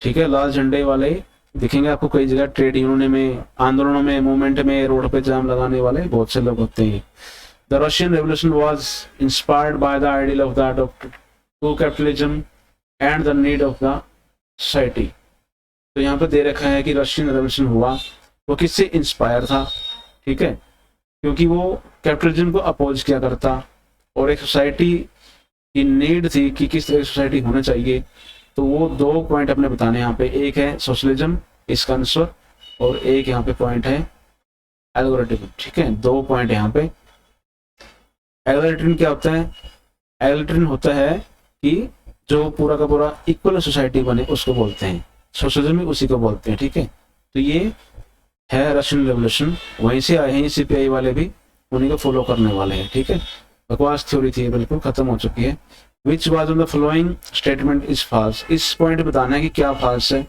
ठीक है। लाल झंडे वाले दिखेंगे आपको कई जगह, ट्रेड यूनियन में, आंदोलनों में, मूवमेंट में, रोड पे जाम लगाने वाले बहुत से लोग होते हैं। The Russian Revolution was inspired by the ideal of the adopted to capitalism and the need of the society. तो यहाँ पे दे रखा है कि रशियन रेवोल्यूशन हुआ, वो किससे इंस्पायर था, ठीक है, क्योंकि वो कैपिटलिज्म को अपोज किया करता, और एक सोसाइटी की नीड थी कि किस तरह की सोसाइटी होना चाहिए। तो वो 2 पॉइंट अपने बताने यहाँ पे, एक है सोशलिज्म, इसका आंसर, और एक यहाँ पे पॉइंट है एल्गोरिथम, ठीक है। 2 पॉइंट यहाँ पे। एल्गोरिथम क्या होता है, एल्गोरिथम होता है कि जो पूरा का पूरा इक्वल सोसाइटी बने उसको बोलते हैं, सोशलिज्म भी उसी को बोलते हैं, ठीक है। तो ये है रशियन रेवोल्यूशन, वहीं से आए हैं सीपीआई वाले भी, उन्हीं को फॉलो करने वाले हैं, ठीक है। बकवास थ्योरी थी, बिल्कुल खत्म हो चुकी है। Which was on the following statement is false, इस पॉइंट बताना है कि क्या फॉल्स है।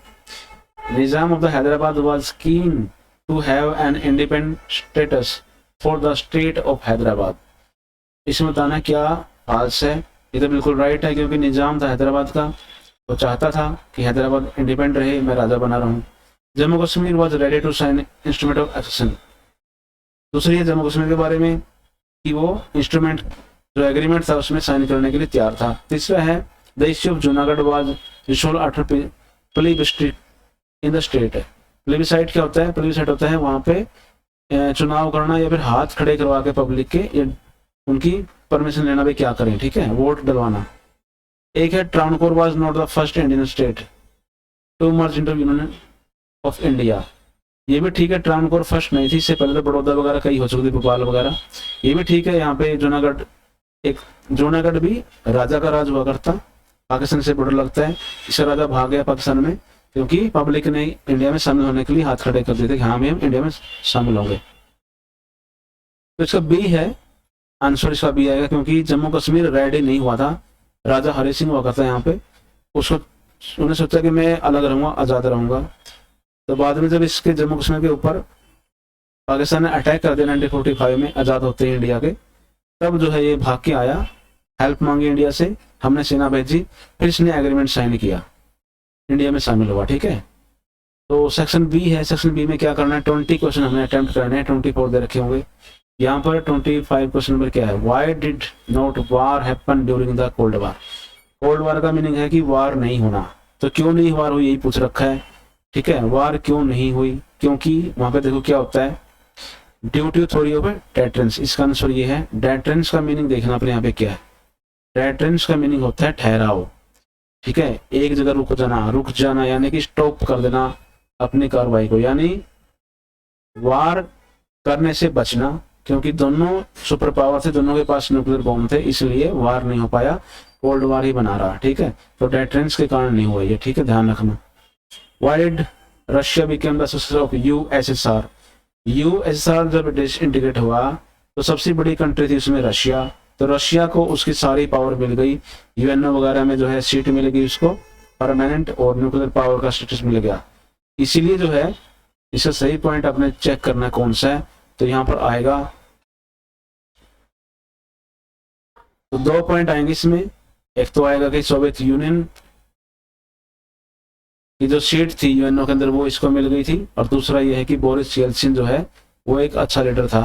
Nizam of the Hyderabad was keen to have an independent status for the state of Hyderabad, इसमें बताना क्या फॉल्स है। ये तो बिल्कुल राइट है, क्योंकि निजाम था हैदराबाद का, वो चाहता था कि हैदराबाद इंडिपेंडेंट रहे, मैं राजा बना रहा हूँ। Jammu Kashmir was ready to sign instrument of accession, दूसरी है जम्मू कश्मीर के बारे में कि वो इंस्ट्रूमेंट जो एग्रीमेंट था उसमें साइन करने के लिए तैयार था। तीसरा है the issue of Junagadh was resolved after plebiscite in the state. Plebiscite क्या होता है, प्लेबिसाइट होता है वहां पे चुनाव करना, या फिर हाथ खड़े करवा के पब्लिक के, या उनकी परमिशन लेना भी, क्या करें, ठीक है, वोट डलवाना। एक है Travancore was not the first Indian state to merge into union of India, ये भी ठीक है, ट्रावणकोर फर्स्ट नहीं थी, इससे पहले तो बड़ौदा वगैरह कई हो चुकी थी, भोपाल वगैरह, ये भी ठीक है। यहाँ पे जूनागढ़, एक जूनागढ़ भी राजा का राज हुआ करता, पाकिस्तान से बॉर्डर लगता है, इसका राजा भाग गया पाकिस्तान में, क्योंकि पब्लिक ने इंडिया में शामिल होने के लिए हाथ खड़े कर दिए थे कि हाँ भी हम इंडिया में शामिल होंगे। तो इसका बी है आंसर, इसका बी आएगा, क्योंकि जम्मू कश्मीर रेडी नहीं हुआ था, राजा हरि सिंह हुआ करता यहाँ पे, उसको उन्हें सोचा कि मैं अलग रहूंगा, आजाद रहूंगा। तो बाद में जब इसके जम्मू कश्मीर के ऊपर पाकिस्तान ने अटैक कर दिया 1945 में, आजाद होते हैं इंडिया के, तब जो है ये भाग के आया, हेल्प मांगी इंडिया से, हमने सेना भेजी, फिर इसने एग्रीमेंट साइन किया, इंडिया में शामिल हुआ, ठीक है। तो सेक्शन बी है, सेक्शन बी में क्या करना है, 20 क्वेश्चन हमने अटेम्प्ट करने हैं, 24 दे रखे होंगे। यहाँ पर 25 क्वेश्चन नंबर क्या है, why did not war happen during the cold war. Cold war का मीनिंग है कि वार नहीं होना, तो क्यों नहीं वार हुई, यही पूछ रखा है, ठीक है। वार क्यों नहीं हुई, क्योंकि वहां पे देखो क्या होता है, due to theory of deterrence, इसका आंसर ये है। डेटरेंस का मीनिंग देखना अपने यहाँ पे क्या है, डेटरेंस का मीनिंग होता है ठहराव, ठीक है, एक जगह रुक जाना, यानी कि स्टॉप कर देना अपनी कार्रवाई को, यानी वार करने से बचना, क्योंकि दोनों सुपर पावर थे, दोनों के पास न्यूक्लियर बॉम्ब थे, इसलिए वार नहीं हो पाया, कोल्ड वार ही बना रहा, ठीक है। तो डेटरेंस के कारण नहीं हुआ ये, ठीक है, ध्यान रखना। Why did Russia became the successor of USSR? USSR जब डिसइंटीग्रेट हुआ तो सबसे बड़ी कंट्री थी उसमें रशिया, तो रशिया को उसकी सारी पावर मिल गई, यूएनओ वगैरह में जो है सीट मिलेगी उसको, परमानेंट, और न्यूक्लियर पावर का स्टेटस मिल गया। इसीलिए जो है इसका सही पॉइंट आपने चेक करना कौन सा है, तो यहाँ पर आएगा, तो 2 पॉइंट आएंगे इसमें। एक तो आएगा कि सोवियत यूनियन की जो सीट थी यूएनओ के अंदर वो इसको मिल गई थी, और दूसरा ये है कि बोरिस येल्सिन जो है वो एक अच्छा लीडर था,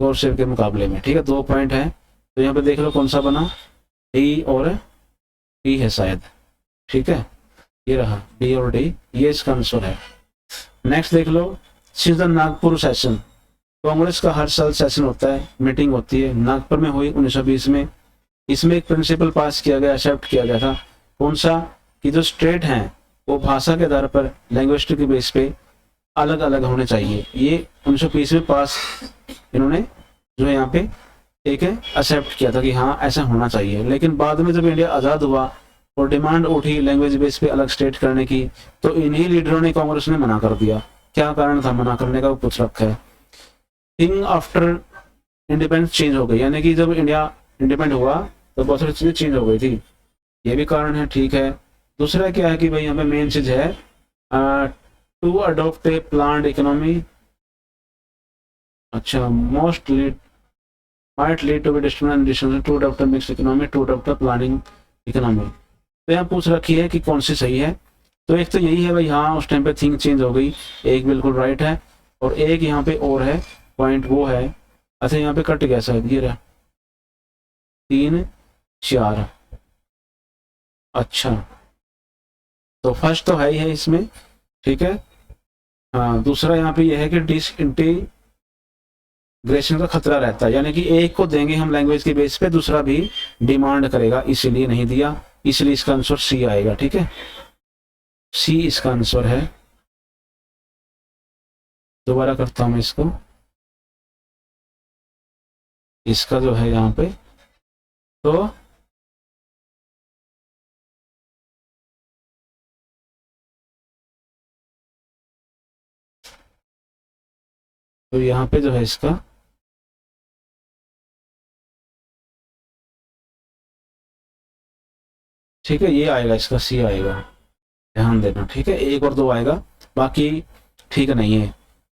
कोर्सेर के मुकाबले में, ठीक है। 2 पॉइंट है, तो यहाँ पे देख लो कौन सा बना, डी और डी है शायद, ठीक है, ये रहा डी और डी, ये इसका आंसर है। नेक्स्ट देख लो, since the Nagpur session, Congress का हर साल सेशन होता है, मीटिंग होती है, नागपुर में हुई 1920 में। इसमें एक प्रिंसिपल पास किया गया, एक्सेप्ट किया गया था, कौन सा, कि जो स्टेट हैं वो भाषा के आधार पर लैंग्वेज के बेस पे अलग अलग होने चाहिए। ये 1920 में पास इन्होंने जो है यहाँ पे एक एक्सेप्ट किया था कि हाँ ऐसा होना चाहिए। लेकिन बाद में जब इंडिया आज़ाद हुआ और डिमांड उठी लैंग्वेज बेस पे अलग स्टेट करने की, तो इन्हीं लीडरों ने, कांग्रेस ने मना कर दिया। क्या कारण था मना करने का, वो पूछ रखा है। थिंग आफ्टर इंडिपेंडेंस चेंज हो गई, यानी कि जब इंडिया इंडिपेंडेंट हुआ तो बहुत सारी चीजें चेंज हो गई थी, ये भी कारण है, ठीक है। दूसरा क्या है कि भाई यहाँ पे मेन चीज है to adopt a planned economy, अच्छा, most lead might lead to be discrimination to adopt a mixed economy to adopt a planning economy। तो यहाँ पूछ रखी है कि कौन सी सही है, तो एक तो यही है भाई, हाँ उस टाइम पे थिंग चेंज हो गई, एक बिल्कुल राइट है, और एक यहाँ पे और है पॉइंट, वो है, अच्छा यहाँ पे कट गया शायद, ये रहा 3 4, अच्छा तो फर्स्ट तो है ही है इसमें, ठीक है। हाँ, दूसरा यहाँ पे ये है कि डिसइंटीग्रेशन का खतरा रहता है, यानी कि एक को देंगे हम लैंग्वेज के बेस पे, दूसरा भी डिमांड करेगा, इसीलिए नहीं दिया, इसलिए इसका आंसर सी आएगा, ठीक है, सी इसका आंसर है। दोबारा करता हूं मैं इसको, इसका जो है यहाँ पे, तो यहाँ पे जो है इसका, ठीक है, ये आएगा, इसका सी आएगा, ध्यान देना, ठीक है, 1 और 2 आएगा, बाकी ठीक नहीं है।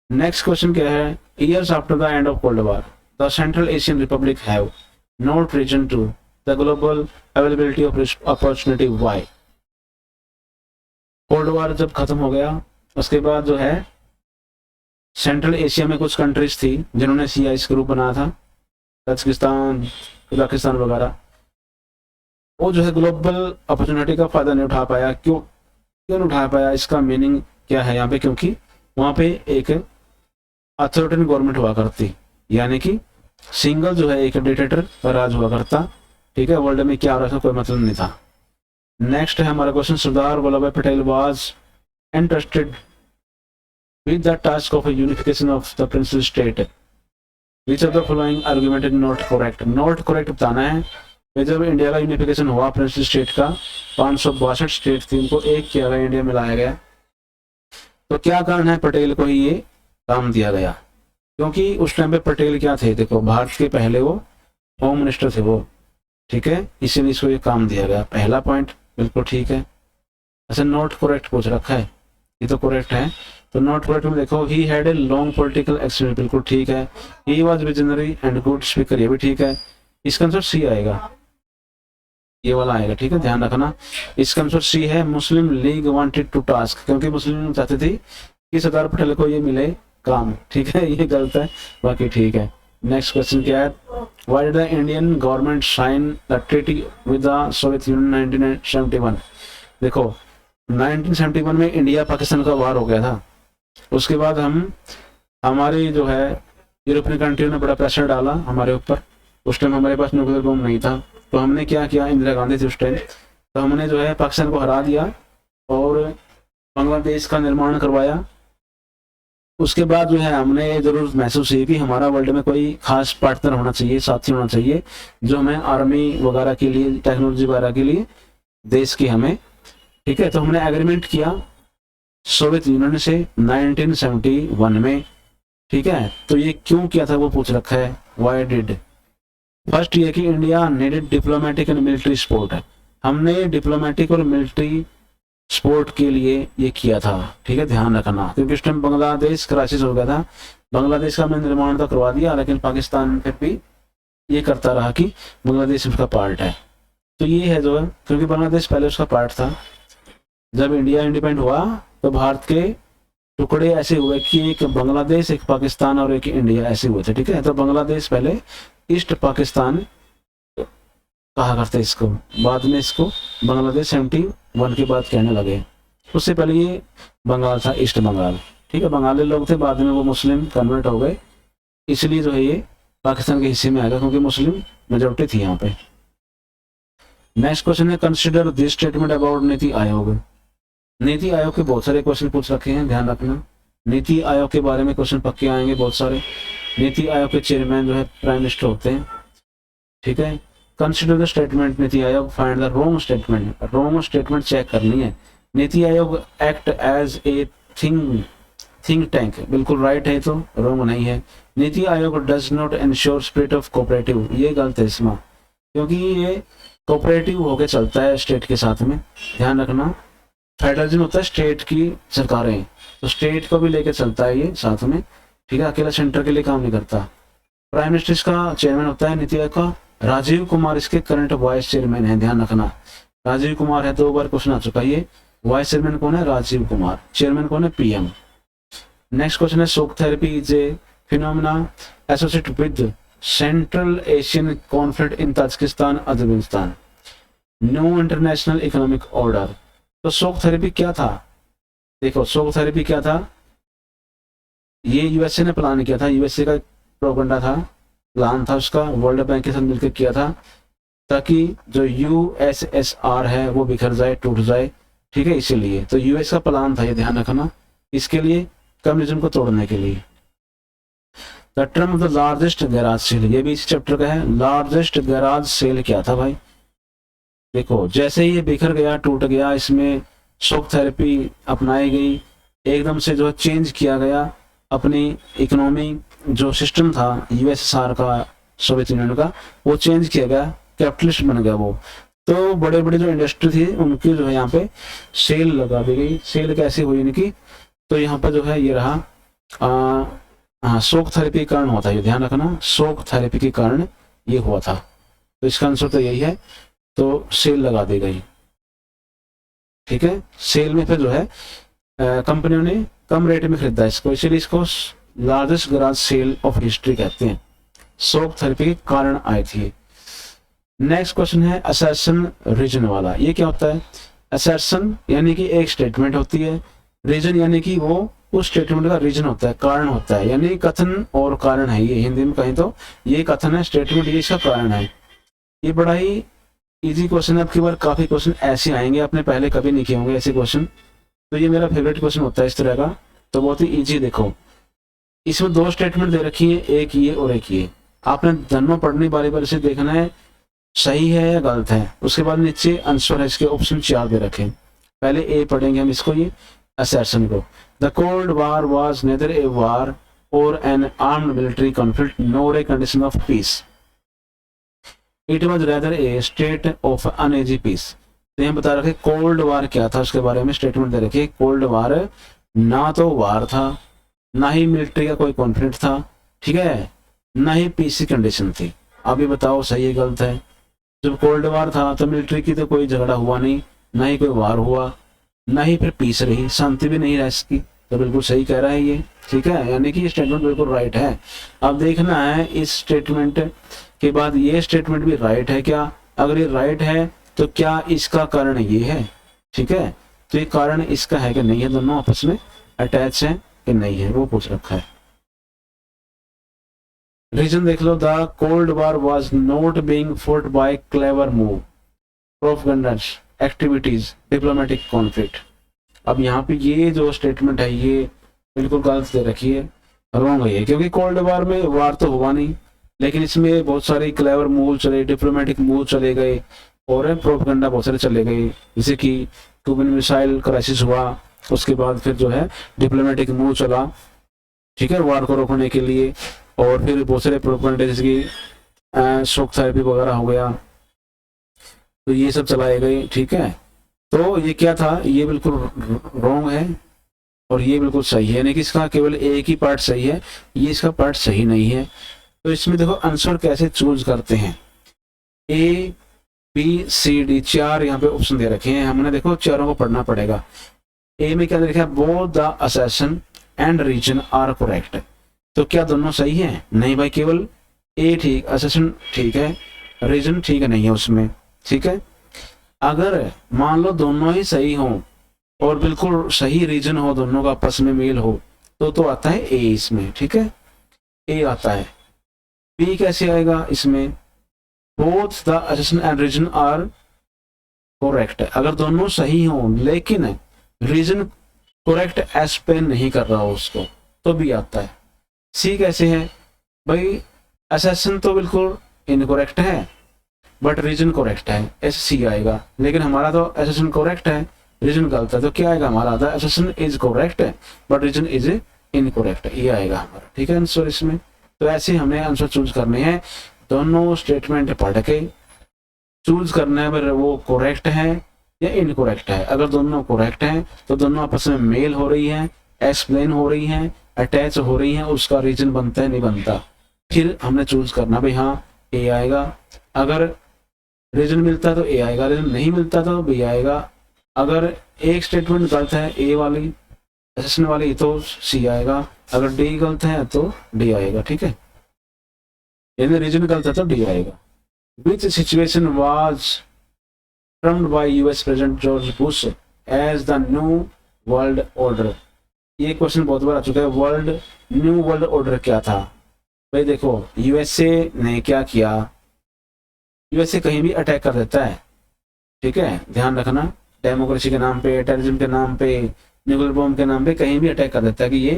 नेक्स्ट क्वेश्चन क्या है, years after the end of Cold War the Central Asian republic have not risen to the global availability of opportunity, why. Cold War जब खत्म हो गया उसके बाद जो है सेंट्रल एशिया में कुछ कंट्रीज थी जिन्होंने CIS ग्रुप बनाया था, तजिकिस्तान, कजाकिस्तान वगैरह, वो जो है ग्लोबल अपॉर्चुनिटी का फायदा नहीं उठा पाया। क्यों नहीं उठा पाया, इसका मीनिंग क्या है यहाँ पे, क्योंकि वहां पे एक अथॉरिटेरियन गवर्नमेंट हुआ करती, यानी कि सिंगल जो है एक डिक्टेटर का राज हुआ करता, ठीक है, वर्ल्ड में क्या हो रहा था कोई मतलब नहीं था। नेक्स्ट है हमारा क्वेश्चन, सरदार वल्लभ भाई Patel was interested with the task of a unification of the princely state, which of the following argument is not correct। Not correct बताना है। फिर जब इंडिया का यूनिफिकेशन हुआ प्रिंसली स्टेट का, 562 स्टेट थी, उनको एक किया गया, इंडिया में लाया गया, तो क्या कारण है पटेल को ही ये काम दिया गया, क्योंकि उस टाइम पे पटेल क्या थे, देखो भारत के पहले वो होम मिनिस्टर थे वो, ठीक है, इसीलिए इसको ये काम दिया गया। पहला पॉइंट बिल्कुल ठीक है। अच्छा, नॉट करेक्ट पूछ रखा है, ये तो करेक्ट है, तो नॉट करेक्ट में देखो, he had a long political experience, बिल्कुल ठीक है। He was visionary and good speaker, ये भी ठीक है। इसका आंसर सी आएगा, ये वाला आएगा, ठीक है, ध्यान रखना। इसका आंसर सी है, मुस्लिम लीग वांटेड टू टास्क, क्योंकि मुस्लिम चाहते थे कि सरदार पटेल को ये मिले काम, ठीक है, ये गलत है, बाकी ठीक है। नेक्स्ट क्वेश्चन क्या है, why did the Indian government sign the treaty with the Soviet Union 1971। देखो 1971 में इंडिया पाकिस्तान का वार हो गया था, उसके बाद हमारी जो है यूरोपियन कंट्रियों ने बड़ा प्रेशर डाला हमारे ऊपर, उस टाइम हमारे पास न्यूक्लियर बम नहीं था, तो हमने क्या किया, इंदिरा गांधी थी उस टाइम, तो हमने जो है पाकिस्तान को हरा दिया और बांग्लादेश का निर्माण करवाया। उसके बाद जो है हमने ये जरूर महसूस की कि हमारा वर्ल्ड में कोई खास पार्टनर होना चाहिए, साथी होना चाहिए, जो हमें आर्मी वगैरह के लिए, टेक्नोलॉजी वगैरह के लिए देश की हमें, ठीक है, तो हमने एग्रीमेंट किया सोवियत यूनियन से 1971 में, ठीक है। तो ये क्यों किया था वो पूछ रखा है, व्हाई डिड। फर्स्ट ये कि India needed diplomatic and military support है, हमने डिप्लोमेटिक और मिलिट्री सपोर्ट के लिए ये किया था, ठीक है, ध्यान रखना, क्योंकि उस टाइम बांग्लादेश क्राइसिस हो गया था, बांग्लादेश का हमने निर्माण तो करवा दिया, लेकिन पाकिस्तान फिर भी ये करता रहा कि बांग्लादेश उसका पार्ट है, तो ये है जो है, क्योंकि बांग्लादेश पहले उसका पार्ट था। जब इंडिया इंडिपेंडेंट हुआ तो भारत के टुकड़े ऐसे हुए कि एक बांग्लादेश, एक पाकिस्तान और एक इंडिया ऐसे हुए थे। ठीक है, तो बांग्लादेश पहले ईस्ट पाकिस्तान कहा करते इसको, बाद में इसको बांग्लादेश 71 के बाद कहने लगे। उससे पहले ये बंगाल था, ईस्ट बंगाल। ठीक है, बंगाली लोग थे, बाद में वो मुस्लिम कन्वर्ट हो गए, इसलिए जो है ये पाकिस्तान के हिस्से में आएगा, क्योंकि मुस्लिम मेजोरिटी थी यहाँ पे। नेक्स्ट क्वेश्चन है, कंसिडर दिस स्टेटमेंट अबाउट नीति आयोग। नीति आयोग के बहुत सारे क्वेश्चन पूछ रखे हैं, ध्यान रखना। नीति आयोग के बारे में क्वेश्चन पक्के आएंगे बहुत सारे। नीति आयोग के चेयरमैन जो है प्राइम मिनिस्टर होते हैं। ठीक है, consider the statement NITI Aayog, find the wrong statement. Wrong statement check करनी है। NITI Aayog act as a think tank, बिल्कुल राइट है, तो रॉन्ग नहीं है। NITI Aayog does not ensure spirit of cooperative, ये गलत है इसमें, क्योंकि ये कोऑपरेटिव होकर चलता है स्टेट के साथ में। ध्यान रखना, फेडरलिज्म होता है स्टेट की सरकारें, तो स्टेट को भी लेकर चलता है ये साथ में। ठीक है, अकेला सेंटर के लिए काम नहीं करता। प्राइम मिनिस्टर इसका चेयरमैन होता है नीति आयोग का। राजीव कुमार इसके करंट वाइस चेयरमैन है, ध्यान रखना। राजीव कुमार है, 2 बार क्वेश्चन आ चुका है ये। वाइस चेयरमैन कौन है? राजीव कुमार। चेयरमैन कौन है? पीएम। नेक्स्ट क्वेश्चन है, shock therapy is a phenomena associated with central Asian conflict in Tajikistan Afghanistan, new international economic order. तो शॉक थेरेपी क्या था? देखो, शॉक थेरेपी क्या था, ये यूएसए ने प्लान किया था, यूएसए का प्रोपेगेंडा था, प्लान था उसका, वर्ल्ड बैंक के साथ मिलकर किया था, ताकि जो यूएसएसआर है वो बिखर जाए, टूट जाए। ठीक है, इसीलिए तो यूएस का प्लान था, ये ध्यान रखना, इसके लिए कम्युनिज्म को तोड़ने के लिए। The term of the largest garage sale, ये भी इस चैप्टर का है। लार्जेस्ट गैराज सेल क्या था भाई? देखो, जैसे ही ये बिखर गया, टूट गया, इसमें शॉक थेरेपी अपनाई गई, एकदम से जो चेंज किया गया अपनी इकोनॉमी, जो सिस्टम था यूएसएसआर का, सोवियत यूनियन का, वो चेंज किया गया, कैपिटलिस्ट बन गया वो। तो बड़े बड़े जो इंडस्ट्री थी उनकी जो है यहाँ पे सेल लगा दी गई। सेल कैसे हुई इनकी? तो यहाँ पर जो है ये रहा, शॉक थेरेपी के कारण हुआ था, ये ध्यान रखना, शॉक थेरेपी के कारण ये हुआ था। तो इसका आंसर तो यही है, तो सेल लगा दी गई। ठीक है, सेल में फिर जो है कंपनियों ने कम रेट में खरीदा इसको, इसीलिए इसको largest garage sale of history कहते हैं। शॉक थेरेपी के कारण आई थी। नेक्स्ट क्वेश्चन है, असर्शन रीजन वाला। ये क्या होता है? असर्शन यानी कि एक स्टेटमेंट होती है, रीजन यानी कि वो उस स्टेटमेंट का रीजन होता है, कारण होता है, यानी कथन और कारण है। ये हिंदी में कहें तो ये कथन है, स्टेटमेंट ये इसका कारण है। ये बड़ा ही इजी क्वेश्चन है, अब की बार काफी क्वेश्चन ऐसे आएंगे, आपने पहले कभी नहीं किए होंगे ऐसे क्वेश्चन, तो ये मेरा फेवरेट क्वेश्चन होता है इस तरह का। तो बहुत ही इजी, देखो इसमें 2 स्टेटमेंट दे रखी है, एक ये और एक ये, आपने दोनों पढ़नी बारी बारी से देखना है सही है या गलत है। उसके बाद नीचे आंसर है, इसके ऑप्शन 4 दे रखे। पहले ए पढ़ेंगे हम इसको, ये असर्शन को। The cold war was neither a war और an armed military conflict nor a condition of peace, it was rather a state of uneasy peace. तो यहाँ बता रखे कोल्ड वार क्या था, उसके बारे में स्टेटमेंट दे रखी। कोल्ड वार ना तो वार था, ना ही मिलिट्री का कोई कॉन्फ्लिक्ट था, ठीक है, ना ही पीस की कंडीशन थी। अब ये बताओ सही है गलत है? जब कोल्ड वार था तो मिलिट्री की तो कोई झगड़ा हुआ नहीं, ना ही कोई वार हुआ, ना ही फिर पीस रही, शांति भी नहीं रह सकी। तो बिल्कुल सही कह रहा है ये। ठीक है, यानी कि ये स्टेटमेंट बिल्कुल राइट है। अब देखना है इस स्टेटमेंट के बाद ये स्टेटमेंट भी राइट है क्या। अगर ये राइट है तो क्या इसका कारण ये है? ठीक है, तो ये कारण इसका है कि नहीं है, दोनों आपस में अटैच है कि नहीं है, वो पूछ रखा है। रीजन देख लो, the cold war was not being fought by clever move, propaganda activities, diplomatic conflict. अब यहाँ पे ये जो स्टेटमेंट है ये बिल्कुल गलत दे रखी है, रॉन्ग है, क्योंकि कोल्ड वार में वार तो हुआ नहीं, लेकिन इसमें बहुत सारे क्लेवर मूव चले, डिप्लोमेटिक मूव चले गए और प्रोपेगेंडा बहुत सारे चले गए, जैसे कि क्यूबन मिसाइल क्राइसिस हुआ, उसके बाद फिर जो है डिप्लोमेटिक मूव चला, ठीक है, वार को रोकने के लिए, और फिर बहुत सारे प्रोपेगेंडा जैसे कि शॉक थेरेपी वगैरह हो गया, तो ये सब चलाए गए। ठीक है, तो ये क्या था, ये बिल्कुल रॉन्ग है और ये बिल्कुल सही है, यानी कि इसका केवल एक ही पार्ट सही है, ये इसका पार्ट सही नहीं है। तो इसमें देखो आंसर कैसे चूज करते हैं, ए बी सी डी 4 यहाँ पे ऑप्शन दे रखे हैं, हमने देखो चारों को पढ़ना पड़ेगा। ए में क्या लिखा है, both the assertion and reason are correct. तो क्या दोनों सही है? नहीं भाई, केवल ए ठीक, असर्शन ठीक है, रीजन ठीक नहीं है उसमें। ठीक है, अगर मान लो दोनों ही सही हो और बिल्कुल सही रीजन हो, दोनों का आपस में मेल हो, तो आता है ए इसमें। ठीक है, ए आता है। बी कैसे आएगा इसमें, both the assertion and reason are correct. अगर दोनों सही हो लेकिन रीजन करेक्ट एक्सप्लेन नहीं कर रहा हो उसको, तो भी आता है। सी कैसे है भाई, असर्शन तो बिल्कुल इनकरेक्ट है बट रीजन करेक्ट है, ऐसे सी आएगा। लेकिन हमारा तो असर्शन करेक्ट है, रीजन गलत है, तो क्या आएगा हमारा, the assertion is correct but reason is incorrect, ये आएगा हमारा। ठीक है आंसर इसमें। तो ऐसे हमें आंसर चूज करने हैं, दोनों स्टेटमेंट पढ़ के चूज करना है अगर वो करेक्ट है या इनकरेक्ट है। अगर दोनों करेक्ट हैं तो दोनों आपस में मेल हो रही है, एक्सप्लेन हो रही है, अटैच हो रही है, उसका रीजन बनता है नहीं बनता, फिर हमने चूज करना भाई हाँ ए आएगा। अगर रीजन मिलता है तो ए आएगा, रीजन नहीं मिलता तो बी आएगा। अगर एक स्टेटमेंट गलत है ए वाली असर्शन वाली तो सी आएगा, अगर डी गलत है तो डी आएगा। ठीक है, यदि रीजन गलत है तो डी आएगा। Which situation was termed by US President George Bush as the New World Order? ये क्वेश्चन बहुत बार आ चुका है। न्यू वर्ल्ड ऑर्डर क्या था भाई? देखो यूएसए ने क्या किया, यूएसए कहीं भी अटैक कर देता है। ठीक है, ध्यान रखना, डेमोक्रेसी के नाम पे, टेररिज्म के नाम पे, न्यूक्लियर बॉम्ब के नाम पे कहीं भी अटैक कर देता है कि ये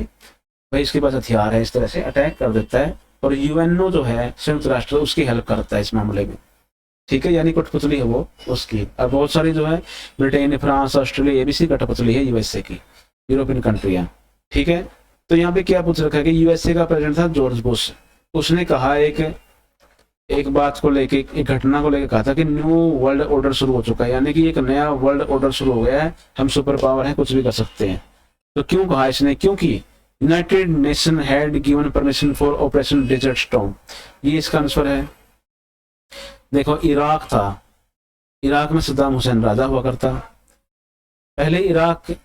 भाई इसके पास हथियार है, इस तरह से अटैक कर देता है। और यूएनओ जो है संयुक्त राष्ट्र, उसकी हेल्प करता है इस मामले में। ठीक है, यानी कठपुतली है वो उसकी। और बहुत सारी जो है ब्रिटेन, फ्रांस, ऑस्ट्रेलिया, एबीसी कठपुतली है यूएसए की, यूरोपियन कंट्रियां। ठीक है, तो यहाँ पे क्या पूछ रखा है कि यूएसए का प्रेसिडेंट था जॉर्ज बुश, उसने कहा एक बात को लेके, एक घटना को लेके कहा था कि न्यू वर्ल्ड ऑर्डर शुरू हो चुका है, यानी कि एक नया वर्ल्ड ऑर्डर शुरू हो गया है, हम सुपर पावर है, कुछ भी कर सकते हैं। तो क्यों कहा इसने? क्योंकि United Nation had given permission for Operation Desert Storm, ये इसका आंसर है। देखो इराक था, इराक में सद्दाम हुसैन राजा हुआ करता। पहले इराक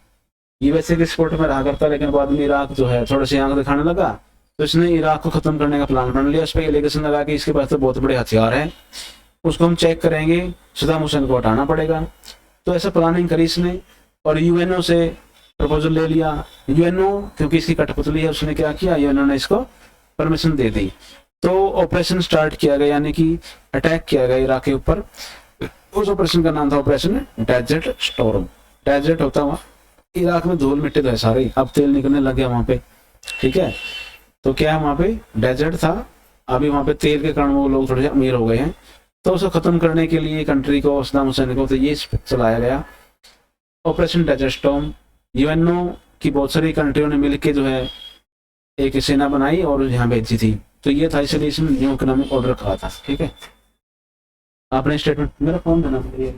यूएसए के सपोर्ट में रहा करता, लेकिन बाद में इराक जो है थोड़ा सी आंख दिखाने लगा, तो इसने इराक को खत्म करने का प्लान बना लिया। उस पर एलिगेशन लगा कि इसके पास तो बहुत बड़े हथियार हैं, उसको हम चेक करेंगे, सद्दाम हुसैन को हटाना पड़ेगा। तो ऐसा प्लानिंग करी इसने और यूएनओ से प्रपोजल ले लिया। यूएनओ क्योंकि इसकी कठपुतली है, उसने क्या किया, यूएनओ ने इसको परमिशन दे दी। तो ऑपरेशन स्टार्ट किया गया, यानी कि अटैक किया गया इराक के ऊपर। उस ऑपरेशन का नाम था ऑपरेशन डेजर्ट स्टॉर्म। डेजर्ट होता हुआ इराक में धूल मिट्टी तो है सारी, अब तेल निकलने लग गया वहां पे। ठीक है, तो क्या है वहां पे डेजर्ट था, अभी वहां पे तेल के कारण वो लोग थोड़े से अमीर हो गए हैं। तो उसको खत्म करने के लिए कंट्री को, सद्दाम हुसैन को, तो ये चलाया गया ऑपरेशन डेजर्ट स्टॉर्म। यूएनओ की बहुत सारी कंट्रियों ने मिलकर जो है एक सेना बनाई और यहाँ भेजी थी। तो ये था, इसलिए इसमें न्यू इकोनॉमिक ऑर्डर कहा था। ठीक है, आपने स्टेटमेंट मेरा फोन देना पड़ेगा।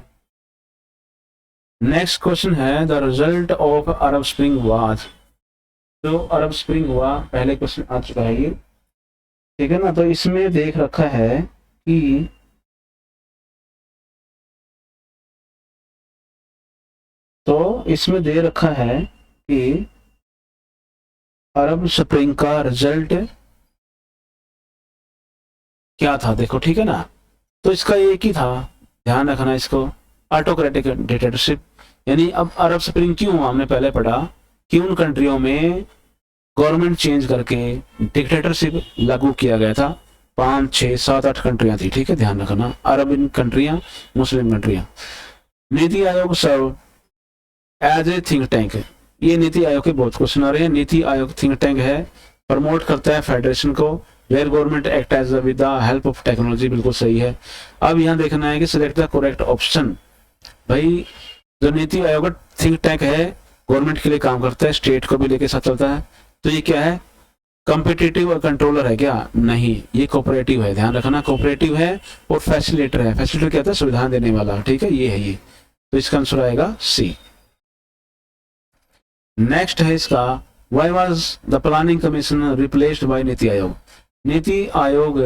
नेक्स्ट क्वेश्चन है, the result of Arab spring was. जो अरब स्प्रिंग हुआ, पहले क्वेश्चन आ चुका है ये। ठीक है ना, तो इसमें देख रखा है कि इसमें दे रखा है कि अरब स्प्रिंग का रिजल्ट क्या था। देखो ठीक है ना, तो इसका एक ही था, ध्यान रखना इसको, ऑटोक्रेटिक डिक्टेटरशिप। यानी अब अरब स्प्रिंग क्यों हुआ, हमने पहले पढ़ा कि उन कंट्रियों में गवर्नमेंट चेंज करके डिक्टेटरशिप लागू किया गया था। 5, 6, 7, 8 कंट्रियां थी। ठीक है, ध्यान रखना, अरब कंट्रियां, मुस्लिम कंट्रियां। NITI Aayog serve as a think tank. ये नीति आयोग के बहुत क्वेश्चन आ रहे हैं। नीति आयोग थिंक टैंक है, प्रमोट करता है फेडरेशन को, where government act as with the help of technology. बिल्कुल सही है। अब यहाँ देखना है कि सिलेक्ट द करेक्ट ऑप्शन। भाई जो नीति आयोग थिंक टैंक है, गवर्नमेंट के लिए काम करता है, स्टेट को भी लेके साथ चलता है। तो ये क्या है, कॉम्पिटिटिव और कंट्रोलर है क्या? नहीं, ये कोऑपरेटिव है, ध्यान रखना, कोऑपरेटिव है और फैसिलिटेटर है। फैसिलिटेटर क्या था, सुविधा देने वाला। ठीक है, ये है ये, तो इसका आंसर आएगा सी। नेक्स्ट है इसका, why was the planning commission replaced by NITI Aayog. NITI Aayog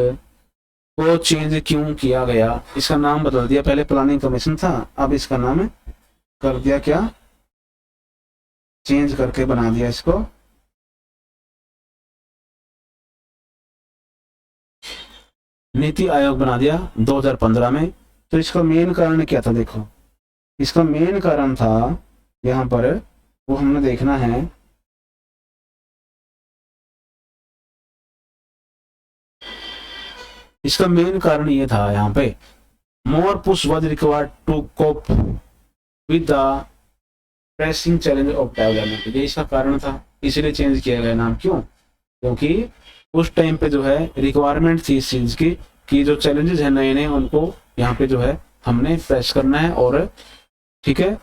को चेंज क्यों किया गया, इसका नाम बदल दिया। पहले प्लानिंग कमीशन था, अब इसका नाम कर दिया क्या, चेंज करके बना दिया इसको। नीति आयोग बना दिया 2015 में। तो इसका मेन कारण क्या था, देखो इसका मेन कारण था यहाँ पर, वो हमने देखना है। इसका मेन कारण ये था यहाँ पे, more push was required to cope with the pressing challenge of development. ये इसका कारण था, इसीलिए चेंज किया गया नाम। क्यों? क्योंकि उस टाइम पे जो है रिक्वायरमेंट थी इस चीज की कि जो चैलेंजेस है नए नए उनको यहाँ पे जो है हमने प्रेस करना है, और ठीक है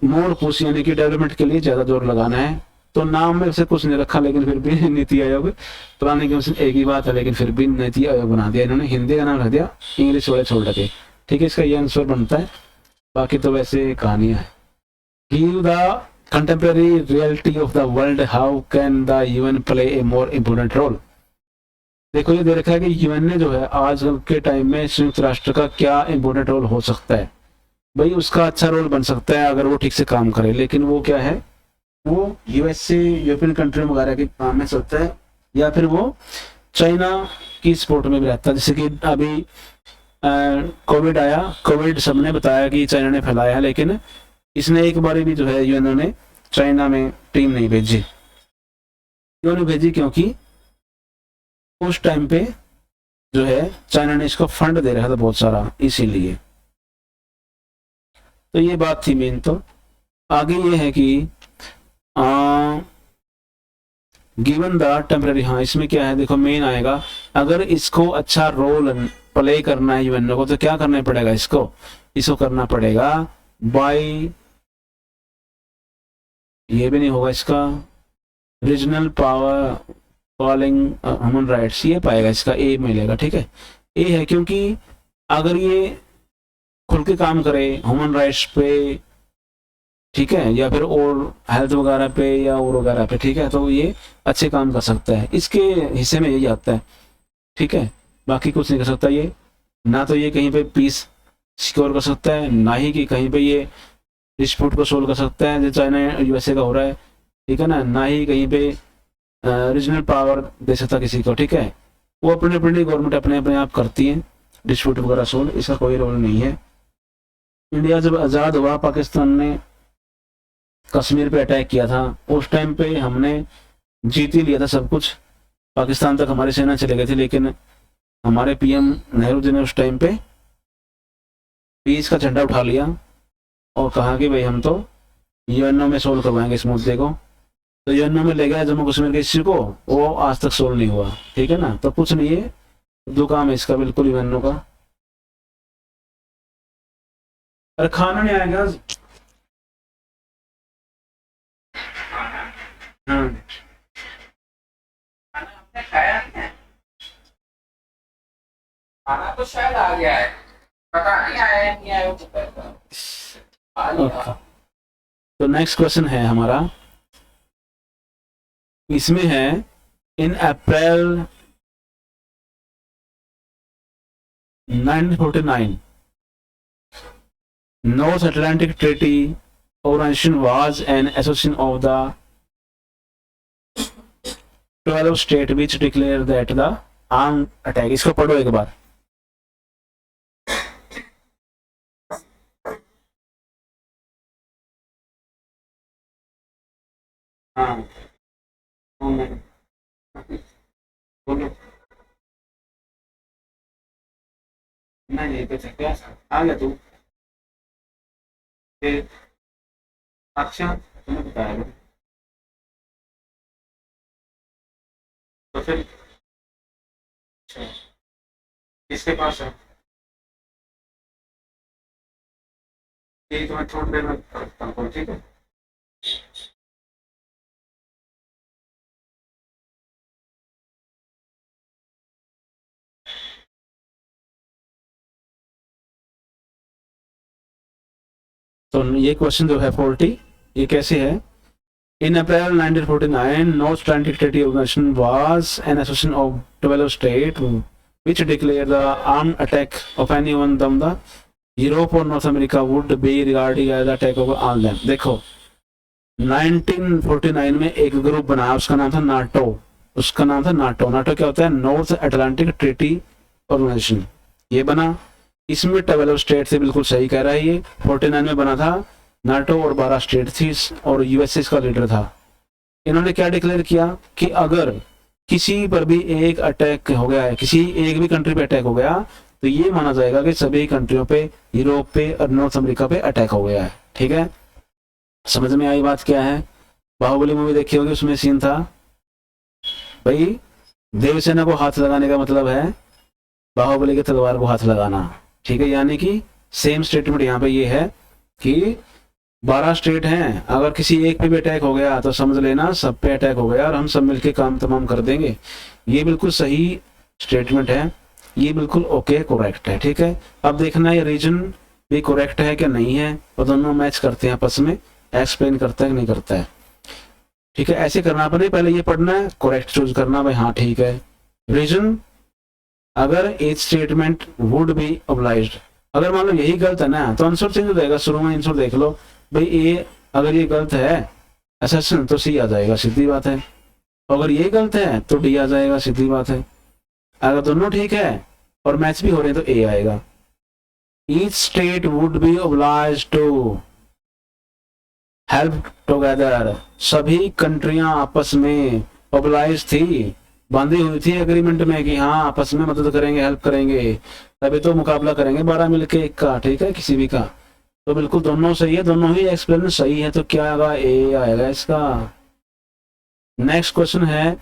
मोर पुश यानी कि डेवलपमेंट के लिए ज्यादा जोर लगाना है। तो नाम में से कुछ नहीं रखा, लेकिन फिर भी नीति आयोग, पुराने के एक ही बात है, लेकिन फिर भी नीति आयोग बना दिया इन्होंने, हिंदी का नाम रख दिया, इंग्लिश वाले छोड़ रखे। ठीक है, इसका ये आंसर बनता है। बाकी तो वैसे कहानियां है। Give the contemporary reality of the world, how can the UN play a more important role. देखो ये दे रखा है कि यूएन ने जो है आजकल के टाइम में संयुक्त राष्ट्र का क्या इंपॉर्टेंट रोल हो सकता है। भाई उसका अच्छा रोल बन सकता है अगर वो ठीक से काम करे, लेकिन वो क्या है, वो यूएसए यूरोपियन कंट्री वगैरह के काम में सकता है, या फिर वो चाइना की सपोर्ट में भी रहता है। जैसे कि अभी कोविड आया, कोविड सबने बताया कि चाइना ने फैलाया है, लेकिन इसने एक बार भी जो है यूएन ने चाइना में टीम नहीं भेजी। क्यों नहीं भेजी? क्योंकि उस टाइम पे जो है चाइना ने इसको फंड दे रखा था बहुत सारा, इसीलिए। तो ये बात थी मेन। तो आगे ये है कि गिवन द टेम्पररी, हाँ इसमें क्या है देखो मेन आएगा, अगर इसको अच्छा रोल प्ले करना है यूएन को तो क्या करना पड़ेगा, इसको करना पड़ेगा बाय, ये भी नहीं होगा इसका, regional power calling human rights, ये पाएगा, इसका ए मिलेगा। ठीक है, ए है क्योंकि अगर ये खुल के काम करे ह्यूमन राइट्स पे, ठीक है, या फिर और हेल्थ वगैरह पे या और वगैरह पे, ठीक है, तो ये अच्छे काम कर सकता है, इसके हिस्से में यही आता है। ठीक है, बाकी कुछ नहीं कर सकता ये, ना तो ये कहीं पे पीस सिक्योर कर सकता है, ना ही कि कहीं पे ये डिस्प्यूट को सोल्व कर सकता है जो चाइना यूएसए का हो रहा है। ठीक है ना ही कहीं पे रीजनल पावर दे सकता किसी को। ठीक है, वो अपने अपनी गवर्नमेंट अपने अपने आप करती है डिस्प्यूट वगैरह सोल्व, इसका कोई रोल नहीं है। इंडिया जब आज़ाद हुआ, पाकिस्तान ने कश्मीर पे अटैक किया था, उस टाइम पे हमने जीत ही लिया था सब कुछ, पाकिस्तान तक हमारी सेना चले गई थी, लेकिन हमारे पीएम नेहरू जी ने उस टाइम पे पीस का झंडा उठा लिया और कहा कि भाई हम तो यूएनओ में सोल्व करवाएंगे इस मुद्दे को। तो यूएनओ में ले गया जम्मू कश्मीर के इश्यू को, वो आज तक सोल्व नहीं हुआ। ठीक है ना, तो कुछ नहीं है, दो काम है इसका बिल्कुल यूएनओ का। अरे खाना नहीं आएगा। हाँ खाया नहीं है, खाना तो शायद आ गया है, पता नहीं आया नहीं आया, आ गया। तो नेक्स्ट क्वेश्चन है हमारा, इसमें है in April 1949 North Atlantic Treaty Organization was an association of the 12 state which declare that the arm attack. इसको पढ़ो एक बार। हाँ बोलो, नहीं तो क्या आ गया तू, अच्छा तुम्हें बताया तो फिर किसके पास है, ये तुम्हें थोड़ी देर में करता हूँ। ठीक है, तो ये क्वेश्चन जो है 40, ये कैसे है, in April 1949 North Atlantic Treaty Organization was an association of 12 state which declared the armed attack of anyone from the Europe or North America would be regarded as attack over on them। देखो 1949 में एक group बना, उसका नाम था NATO. उसका नाम था नाटो। नाटो क्या होता है? North Atlantic Treaty Organization. ये बना, इसमें 12 स्टेट थे, बिल्कुल सही कह रहा है ये। 49 में बना था नाटो और 12 स्टेट थी और यूएसए इसका लीडर था। इन्होंने क्या डिक्लेयर किया कि अगर किसी पर भी एक अटैक हो गया है, किसी एक भी कंट्री पे अटैक हो गया, तो ये माना जाएगा कि सभी कंट्रियों पे, यूरोप पे और नॉर्थ अमेरिका पे अटैक हो गया है। ठीक है, समझ में आई बात क्या है? बाहुबली मूवी देखी होगी, उसमें सीन था भाई, देवसेना को हाथ लगाने का मतलब है बाहुबली के तलवार को हाथ लगाना। ठीक है, यानी कि सेम स्टेटमेंट यहाँ पे ये है कि 12 स्टेट हैं, अगर किसी एक पे भी अटैक हो गया तो समझ लेना सब पे अटैक हो गया और हम सब मिलके काम तमाम कर देंगे। ये बिल्कुल सही स्टेटमेंट है, ये बिल्कुल ओके, करेक्ट है। ठीक है, अब देखना ये रीजन भी करेक्ट है कि नहीं है, और दोनों मैच करते हैं आपस में, एक्सप्लेन करता है कि नहीं करता है। ठीक है, ऐसे करना अपने, पहले ये पढ़ना है, करेक्ट चूज करना, भाई हाँ ठीक है। रीजन, अगर H statement would be obliged, अगर मान लो यही गलत है ना तो आंसर चेंज हो जाएगा। शुरू में आंसर देख लो भाई, ए अगर ये गलत है असर्शन तो सी आ जाएगा, सीधी बात है। अगर ये गलत है तो डी आ जाएगा, सीधी बात है। अगर दोनों ठीक है और मैच भी हो रहे हैं तो ए आएगा। Each state would be obliged to help together, सभी कंट्रियां आपस में ऑब्लाइज थी, बांधी हुई थी एग्रीमेंट में कि हाँ आपस में मदद करेंगे, हेल्प करेंगे, तभी तो मुकाबला करेंगे 12 मिलके एक का। ठीक है, किसी भी का। तो बिल्कुल दोनों सही है, दोनों ही एक्सप्लेन सही है, तो क्या आएगा? ए आएगा इसका। नेक्स्ट क्वेश्चन है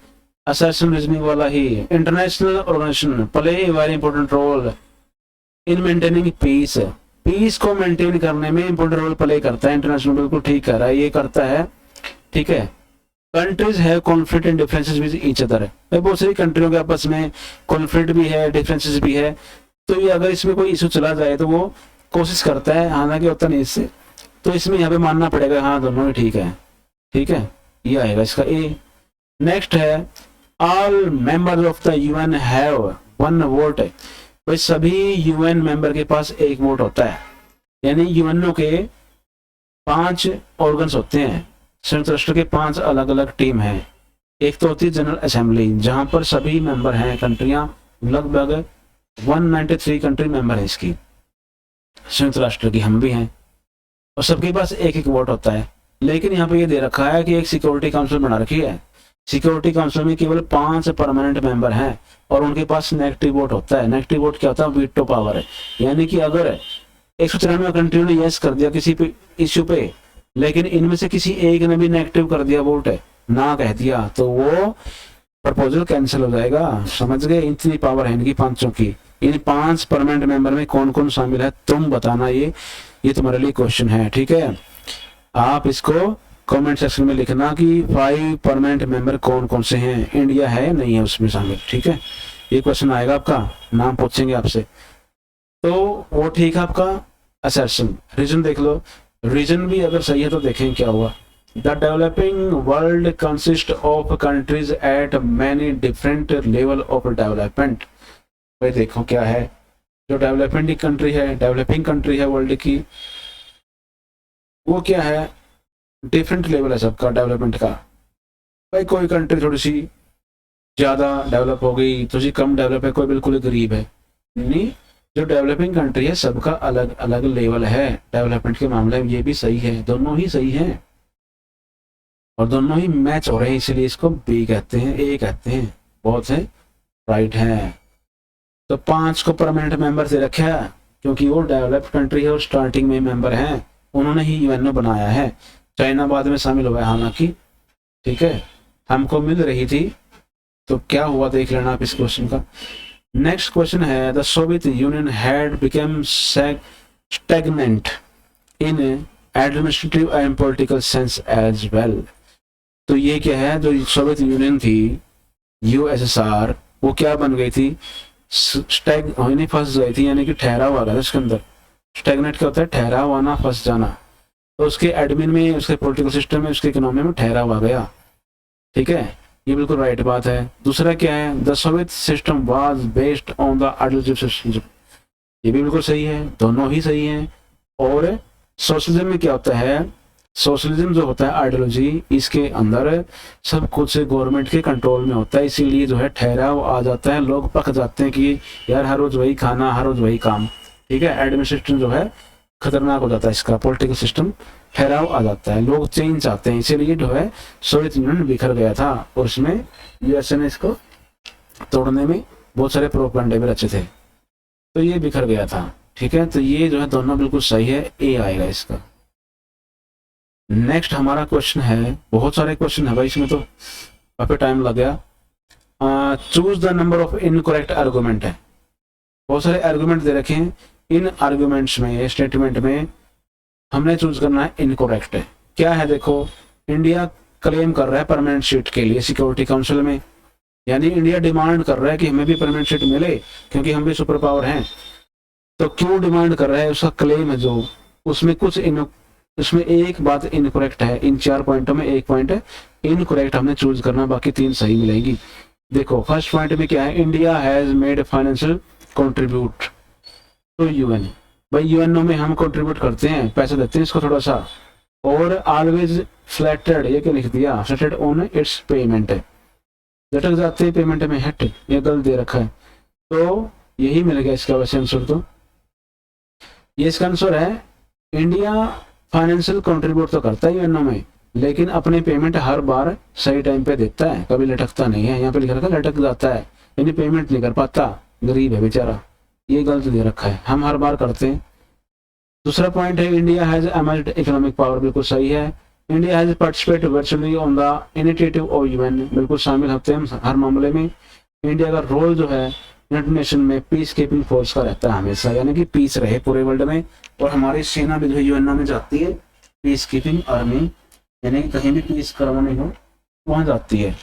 असर्शन रीजनिंग वाला ही। International organisation play a very important role in maintaining peace, peace को मेंटेन करने में इंपॉर्टेंट रोल प्ले करता है इंटरनेशनल, बिल्कुल ठीक कह रहा है, ये करता है। ठीक है, countries have conflict and differences with each other, बहुत सारी कंट्रियों के आपस में कॉन्फ्लिक्ट भी है, डिफरेंसेस भी है, तो ये अगर इसमें कोई इशू चला जाए तो वो कोशिश करता है, हालांकि होता नहीं इससे, तो इसमें यहाँ पे मानना पड़ेगा हाँ दोनों ही ठीक है। ठीक है, ये आएगा इसका ए। नेक्स्ट है all members of the UN have one vote, भाई सभी यूएन मेंबर के पास एक वोट होता है, यानी यूएनओ के 5 ऑर्गन्स होते हैं, संयुक्त राष्ट्र के 5 अलग अलग टीम है। एक तो होती है जनरल असेंबली, जहां पर सभी मेंबर हैं, कंट्रियां लगभग 193 कंट्री मेंबर है इसकी, संयुक्त राष्ट्र की, हम भी हैं, और सबके पास एक एक वोट होता है। लेकिन यहाँ पे ये दे रखा है कि एक सिक्योरिटी काउंसिल बना रखी है, सिक्योरिटी काउंसिल में केवल 5 परमानेंट मेंबर हैं और उनके पास नेगेटिव वोट होता है। नेगेटिव वोट क्या होता है? वीटो पावर है, यानी कि अगर 194 कंट्रियों ने यस कर दिया किसी पे इश्यू पे, लेकिन इनमें से किसी एक ने भी नेगेटिव कर दिया, वोट है ना कह दिया, तो वो प्रपोजल कैंसिल हो जाएगा। समझ गए? इतनी पावर है इनकी 5 की। इन 5 परमानेंट मेंबर में कौन कौन शामिल है तुम बताना, ये तुम्हारे लिए क्वेश्चन है। ठीक है, आप इसको कमेंट सेक्शन में लिखना कि 5 परमानेंट मेंबर कौन कौन से हैं, इंडिया है नहीं है उसमें शामिल। ठीक है, ये क्वेश्चन आएगा, आपका नाम पूछेंगे आपसे, तो वो ठीक है आपका असर्शन। रीजन देख लो, रीजन भी अगर सही है तो देखें क्या हुआ। The developing world consist of countries at many different level of development, भाई देखो क्या है, जो डेवलपमेंट की कंट्री है, डेवलपिंग कंट्री है वर्ल्ड की, वो क्या है? डिफरेंट लेवल है सबका डेवलपमेंट का। भाई कोई कंट्री थोड़ी सी ज्यादा डेवलप हो गई, थोड़ी सी कम डेवलप है, कोई बिल्कुल गरीब है, नहीं, जो डेवलपिंग कंट्री है सबका अलग अलग लेवल है डेवलपमेंट के मामले में। ये भी सही है, दोनों ही सही हैं और दोनों ही मैच हो रहे हैं, इसलिए इसको बी कहते हैं, ए कहते हैं, बहुत है राइट है। तो 5 को परमानेंट मेंबर से रखा है क्योंकि वो डेवलप्ड कंट्री है और स्टार्टिंग में मेंबर हैं, उन्होंने ही यूएनओ बनाया है। चाइना बाद में शामिल हुआ है हालांकि, ठीक है, हमको मिल रही थी, तो क्या हुआ देख लेना आप इस क्वेश्चन का। नेक्स्ट क्वेश्चन है the Soviet Union had become stagnant in administrative and political sense as well. तो ये क्या है, जो सोवियत यूनियन थी, यूएसएसआर, वो क्या बन गई थी? स्टैग होने फंस गई थी, यानी कि ठहरा हुआ था उसके अंदर। स्टैग्नेट क्या होता है? ठहरा हुआ ना, फंस जाना। तो उसके एडमिन में, उसके पॉलिटिकल सिस्टम में, उसके इकोनॉमी में ठहरा हुआ गया। ठीक है, ये बिल्कुल राइट बात है। दूसरा क्या है? The Soviet system was based on the ideology system, ये भी बिल्कुल सही है, दोनों ही सही हैं। और सोशलिज्म में क्या होता है? सोशलिज्म जो होता है आइडियोलॉजी, इसके अंदर सब कुछ गवर्नमेंट के कंट्रोल में होता है, इसीलिए जो है ठहराव आ जाता है, लोग पक जाते हैं कि यार हर रोज वही खाना, हर रोज वही काम, ठीक है। एडमिनिस्ट्रेशन जो है खतरनाक हो जाता है, इसका पॉलिटिकल सिस्टम ठहराव आ जाता है, लोग चेंज चाहते हैं, इसीलिए जो है सोवियत यूनियन बिखर गया था और उसमें यूएसए ने इसको तोड़ने में बहुत सारे प्रोपेगेंडे भी रचे थे, तो ये बिखर गया था, ठीक है। तो ये जो है दोनों बिल्कुल सही है, ए आएगा इसका। नेक्स्ट हमारा क्वेश्चन है, बहुत सारे क्वेश्चन है भाई इसमें, तो काफी टाइम लग गया। Choose the number of incorrect argument है, बहुत सारे आर्गुमेंट दे रखे हैं, इन आर्गुमेंट्स में स्टेटमेंट में हमने चूज करना है इनकरेक्ट है। क्या है देखो, इंडिया क्लेम कर रहा है परमानेंट सीट के लिए सिक्योरिटी काउंसिल में, यानी इंडिया डिमांड कर रहा है कि हमें भी परमानेंट सीट मिले क्योंकि हम भी सुपर पावर हैं। तो क्यों डिमांड कर रहा है, उसका क्लेम है जो, उसमें कुछ उसमें एक बात इनकरेक्ट है, इन 4 पॉइंटों में एक पॉइंट है इनकरेक्ट, हमने चूज करना, बाकी 3 सही मिलेंगी। देखो फर्स्ट पॉइंट में क्या है, India has made financial contribute to UN, भाई यूएनओ में हम कंट्रीब्यूट करते हैं, पैसे देते हैं इसको थोड़ा सा, और ऑलवेज फ्लैटेड, ये क्या लिख दिया, फ्लैटेड ऑन इट्स पेमेंट है, लटक जाते हैं पेमेंट में, हट ये गलत दे रखा है, तो यही मिल गया इसका वैसे आंसर। तो ये इसका आंसर है, इंडिया फाइनेंशियल कंट्रीब्यूट तो करता है यूएनओ में, लेकिन अपने पेमेंट हर बार सही टाइम पे देता है, कभी लटकता नहीं है, यहाँ पे लिखा रखा लटक जाता है, यानी पेमेंट नहीं कर पाता, गरीब है बेचारा, ये गलत दे रखा है, हम हर बार करते हैं। दूसरा पॉइंट है, India has emerged economic power, बिल्कुल सही है। India has participate virtually on the initiative of UN, बिल्कुल शामिल होते हैं हर मामले में। इंडिया का रोल जो है यूनाइटेड नेशन में पीस कीपिंग फोर्स का रहता है हमेशा, यानी कि पीस रहे पूरे वर्ल्ड में, और हमारी सेना भी जो है यूएनओ में जाती है, पीस कीपिंग आर्मी, यानी कि कहीं भी पीस करवाने हो वहां जाती है।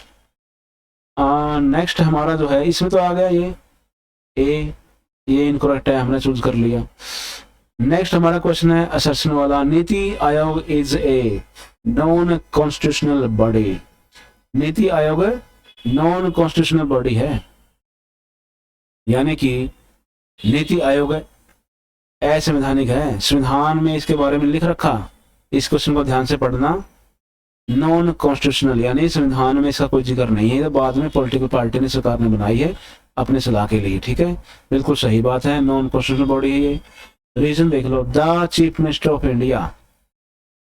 नेक्स्ट हमारा जो है, इसमें तो आ गया ये इनकरेक्ट है, हमने चूज कर लिया। नेक्स्ट हमारा क्वेश्चन है असर्शन वाला, NITI Aayog is a non constitutional body, NITI Aayog non constitutional body है, यानी कि नीति आयोग असंवैधानिक है, संविधान में इसके बारे में लिख रखा, इस क्वेश्चन को ध्यान से पढ़ना, नॉन कॉन्स्टिट्यूशनल यानी संविधान में इसका कोई जिक्र नहीं है, तो बाद में पॉलिटिकल पार्टी ने सरकार ने बनाई है अपने सलाह के लिए, ठीक है, बिल्कुल सही बात है, नॉन कॉन्स्टिट्यूशनल बॉडी है ये। रीजन देख लो, the chief minister of India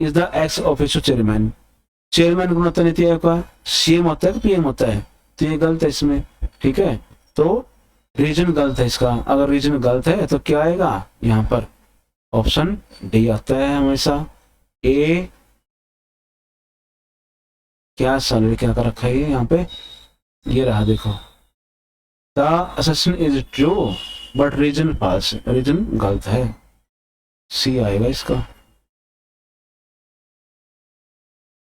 is the ex official chairman, chairman कौन होता है नीति आयोग का, सीएम होता है पीएम होता है, तो ये गलत है इसमें, ठीक है, तो रीजन गलत है इसका। अगर रीजन गलत है तो क्या आएगा, यहाँ पर ऑप्शन डी आता है हमेशा। ए क्या सैलरी क्या कर रखा है यहाँ पे, ये रहा देखो, the assertion is true but reason false, reason गलत है, सी आएगा इसका,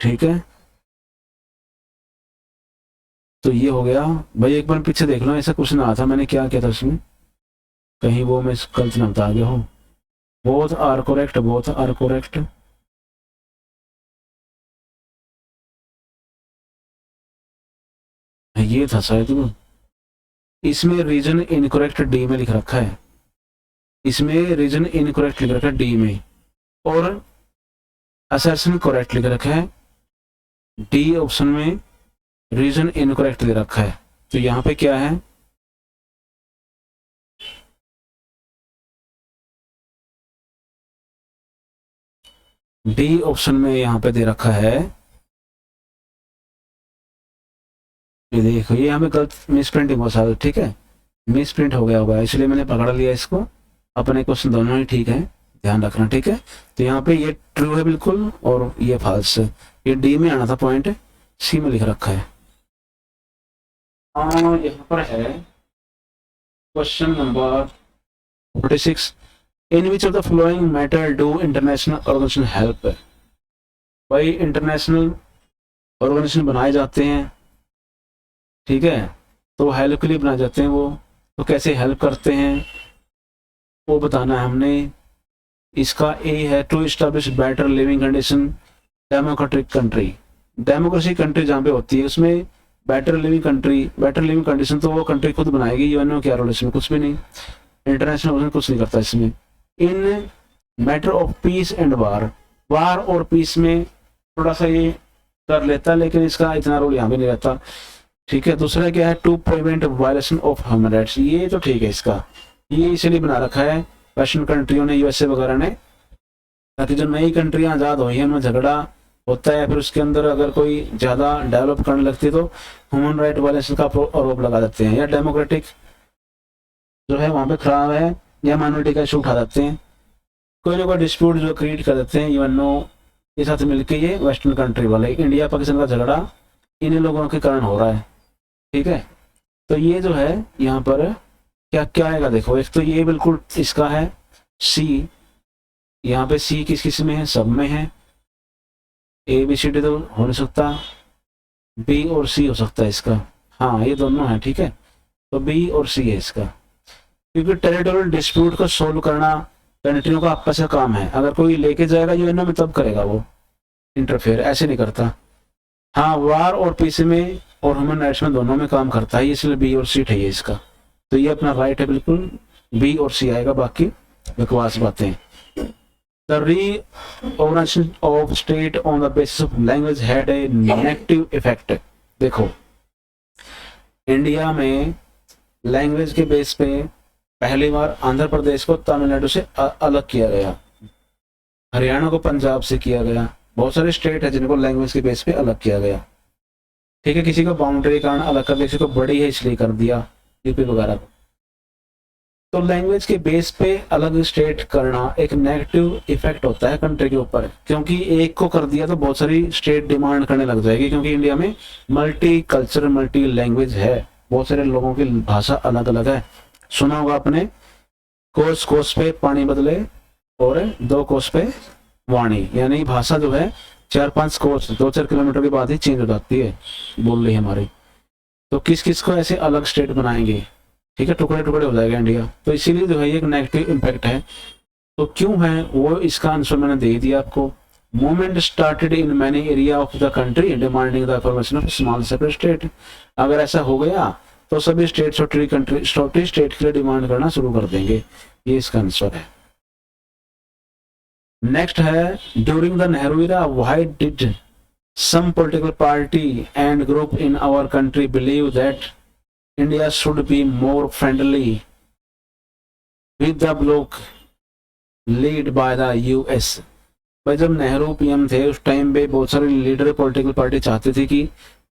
ठीक है। तो ये हो गया भाई, एक बार पीछे देख लो, ऐसा क्वेश्चन आया था, मैंने क्या किया था उसमें, कहीं वो मैं गलत ना बता गया हूँ। Both are correct, both are correct, ये था शायद वो, इसमें रीजन इनकरेक्ट डी में लिख रखा है, इसमें रीजन इनकरेक्ट लिख रखा है डी में, और असर्शन करेक्ट लिख रखा है डी ऑप्शन में, रीजन इनकरेक्ट दे रखा है, तो यहाँ पे क्या है, डी ऑप्शन में यहाँ पे दे रखा है, ये देखो ये यहाँ पे गलत मिसप्रिंटिंग हो सकता है, ठीक है, मिसप्रिंट हो गया होगा, इसलिए मैंने पकड़ लिया इसको, अपने क्वेश्चन दोनों ही ठीक है, ध्यान रखना, ठीक है। तो यहाँ पे ये ट्रू है बिल्कुल और ये फॉल्स है, ये डी में आना था पॉइंट, सी में लिख रखा है। यहाँ पर है question number 46, in which of the following matter do international organization help, भाई इंटरनेशनल ऑर्गेनाइजेशन बनाए जाते हैं, ठीक है, तो हेल्प के लिए बनाए जाते हैं वो, तो कैसे हेल्प करते हैं वो बताना है हमने। इसका ए है, to establish better living condition democratic country, democracy country जहाँ पे होती है उसमें बेटर लिविंग कंडीशन तो वो कंट्री खुद बनाएगी, यूएनओ क्या रोल इसमें, कुछ भी नहीं, इंटरनेशनल ऑर्गेनाइजेशन कुछ नहीं करता इसमें। In matter of peace and war, war और पीस में थोड़ा सा ये कर लेता है, लेकिन इसका इतना रोल यहाँ भी नहीं रहता। ठीक है, दूसरा क्या है, to prevent violation of human rights, ये तो ठीक है, इसका ये इसलिए बना रखा है वेस्टर्न कंट्रियों ने, यूएसए वगैरह ने, ताकि जो नई कंट्रियां आज़ाद हुई हैं उनमें झगड़ा होता है, फिर उसके अंदर अगर कोई ज़्यादा डेवलप करने लगती है तो ह्यूमन राइट वायलेशन का आरोप लगा देते हैं, या डेमोक्रेटिक जो है वहाँ पे खराब है, या माइनॉरिटी का इशू उठा देते हैं, कोई ना कोई डिस्प्यूट जो क्रिएट कर देते हैं यूएनओ के साथ मिलकर, ये वेस्टर्न कंट्री वाले। इंडिया पाकिस्तान का झगड़ा इन्हीं लोगों के कारण हो रहा है। ठीक है, तो ये जो है यहाँ पर क्या क्या आएगा देखो, एक तो ये बिल्कुल इसका है सी, यहाँ पे सी किस किस में है, सब में है, ए बी सी डी तो हो नहीं सकता, बी और सी हो सकता है इसका, हाँ ये दोनों है। ठीक है, तो बी और सी है इसका, क्योंकि टेरिटोरियल डिस्प्यूट को सोल्व करना कंट्रियों का आपस का काम है, अगर कोई लेके जाएगा यूएनओ में तब करेगा वो इंटरफेयर, ऐसे नहीं करता। हाँ, वार और पीस में और ह्यूमन राइट्स में दोनों में काम करता है, इसलिए बी और सी है इसका, तो ये अपना राइट है, बिल्कुल बी और सी आएगा, बाकी बकवास बातें। The reorganization of state on the basis of language had a negative effect। देखो, इंडिया में लैंग्वेज के बेस पे पहली बार आंध्र प्रदेश को तमिलनाडु से अलग किया गया, हरियाणा को पंजाब से किया गया, बहुत सारे स्टेट है जिनको लैंग्वेज के बेस पे अलग किया गया। ठीक है, किसी को बाउंड्री के कारण अलग कर दिया, किसी को बड़ी है इसलिए कर दिया, यूपी वगैरह को। तो लैंग्वेज के बेस पे अलग स्टेट करना एक नेगेटिव इफेक्ट होता है कंट्री के ऊपर, क्योंकि एक को कर दिया तो बहुत सारी स्टेट डिमांड करने लग जाएगी, क्योंकि इंडिया में मल्टी कल्चर मल्टी लैंग्वेज है, बहुत सारे लोगों की भाषा अलग अलग है। सुना होगा आपने, कोस कोस पे पानी बदले और 2 कोस पे वाणी, यानी भाषा जो है 4-5 कोस 2-4 किलोमीटर के बाद ही चेंज हो जाती है बोल रही हमारी। तो किस किस को ऐसे अलग स्टेट बनाएंगे, ठीक है, टुकड़े टुकड़े हो जाएगा इंडिया, तो इसीलिए जो है ये एक नेगेटिव इम्पैक्ट है। तो क्यों है वो, इसका आंसर मैंने दे दिया आपको। Movement started in many area of the country demanding the formation of small separate state. अगर ऐसा हो गया तो सभी स्टेट छोटी कंट्री छोटी स्टेट के लिए डिमांड करना शुरू कर देंगे, ये इसका आंसर है। नेक्स्ट है, during the Nehru era why did some political party and group in our country believe that India should be more friendly with the bloc led by the US। भाई जब नेहरू पीएम थे उस टाइम पे बहुत सारे leader political party चाहती थी कि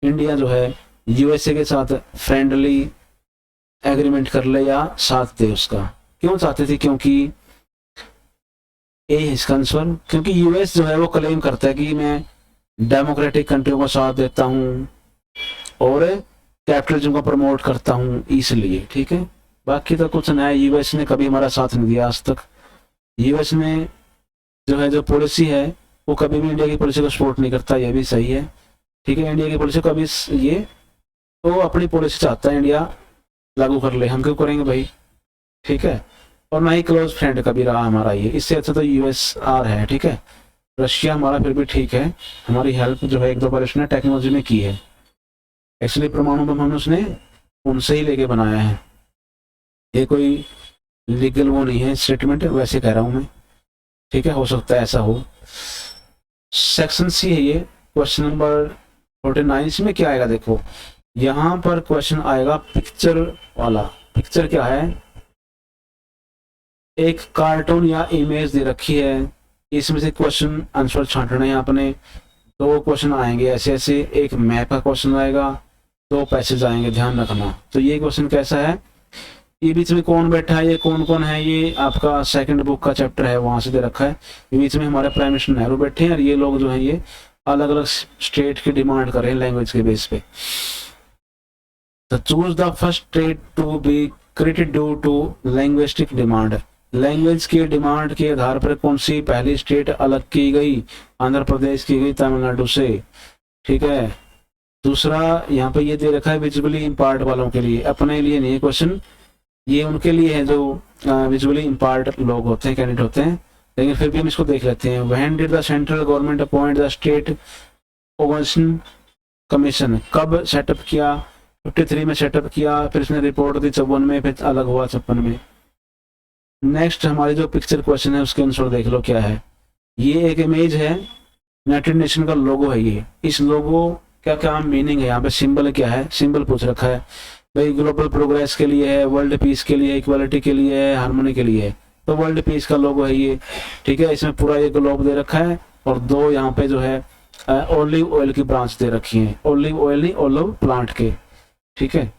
इंडिया जो है यूएसए के साथ फ्रेंडली एग्रीमेंट कर ले या साथ दे उसका। क्यों चाहती थी, क्योंकि ए इसका आंसर, क्योंकि यूएस जो है वो क्लेम करता है कि मैं डेमोक्रेटिक कंट्रियों का साथ देता हूँ और कैपिटलिज्म को प्रमोट करता हूँ, इसलिए। ठीक है, बाकी तो कुछ नया, यूएस ने कभी हमारा साथ नहीं दिया आज तक। यूएस में जो है जो पॉलिसी है वो कभी भी इंडिया की पॉलिसी को सपोर्ट नहीं करता, ये भी सही है। ठीक है, इंडिया की पॉलिसी को कभी ये तो अपनी पॉलिसी चाहता है इंडिया लागू कर ले, हम क्यों करेंगे भाई। ठीक है, और ना ही क्लोज फ्रेंड कभी रहा हमारा ये, इससे अच्छा तो यूएसआर है। ठीक है, रशिया हमारा फिर भी ठीक है, हमारी हेल्प जो है 1-2 बार उसने टेक्नोलॉजी में की है। एक्चुअली परमाणु बम हमने उसने उनसे ही लेके बनाया है, ये कोई लीगल वो नहीं है स्टेटमेंट, वैसे कह रहा हूं मैं। ठीक है, हो सकता है ऐसा हो। सेक्शन सी है ये, क्वेश्चन नंबर 49। इसमें क्या आएगा देखो, यहाँ पर क्वेश्चन आएगा पिक्चर वाला। पिक्चर क्या है, एक कार्टून या इमेज दे रखी है, इसमें से क्वेश्चन आंसर छांटना है आपने। 2 क्वेश्चन आएंगे ऐसे ऐसे, एक मैप का क्वेश्चन आएगा, 2 पैसेज आएंगे, ध्यान रखना। तो ये क्वेश्चन कैसा है, ये बीच में कौन बैठा है, ये कौन कौन है, ये आपका सेकंड बुक का चैप्टर है, वहां से दे रखा है। बीच में हमारे प्राइम मिनिस्टर नेहरू बैठे हैं और ये लोग जो हैं ये अलग अलग स्टेट की डिमांड कर रहे हैं लैंग्वेज के बेस पे। तो choose the first state to be created due to linguistic demand. Language की डिमांड के आधार पर कौन सी पहली स्टेट अलग की गई, आंध्र प्रदेश की गई तमिलनाडु से। ठीक है, दूसरा यहाँ पे ये दे रखा है विजुअली इम्पायर्ड वालों के लिए, अपने लिए नहीं है क्वेश्चन, ये उनके लिए है जो विजुअली इम्पायर्ड लोग होते हैं, कैंडिडेट होते हैं। लेकिन फिर भी हम इसको देख लेते हैं। When did the central government appoint the state organization commission, कब सेटअप किया, 53 में सेटअप किया, फिर इसने रिपोर्ट दी 54 में, फिर अलग हुआ 56 में। नेक्स्ट हमारी जो पिक्चर क्वेश्चन है उसके आंसर देख लो क्या है। ये एक इमेज है यूनाइटेड नेशन का लोगो है ये। इस लोगो क्या क्या मीनिंग है, यहाँ पे सिंबल क्या है, सिंबल पूछ रखा है भाई। ग्लोबल प्रोग्रेस के लिए है, वर्ल्ड पीस के लिए, इक्वालिटी के लिए है, हार्मोनी के लिए है। तो वर्ल्ड पीस का लोगो है ये, ठीक है। इसमें पूरा ये ग्लोब दे रखा है और दो यहाँ पे जो है ओलिव ऑयल की ब्रांच दे रखी है, ओलिव ऑयल नहीं, ओलिव प्लांट के, ठीक है।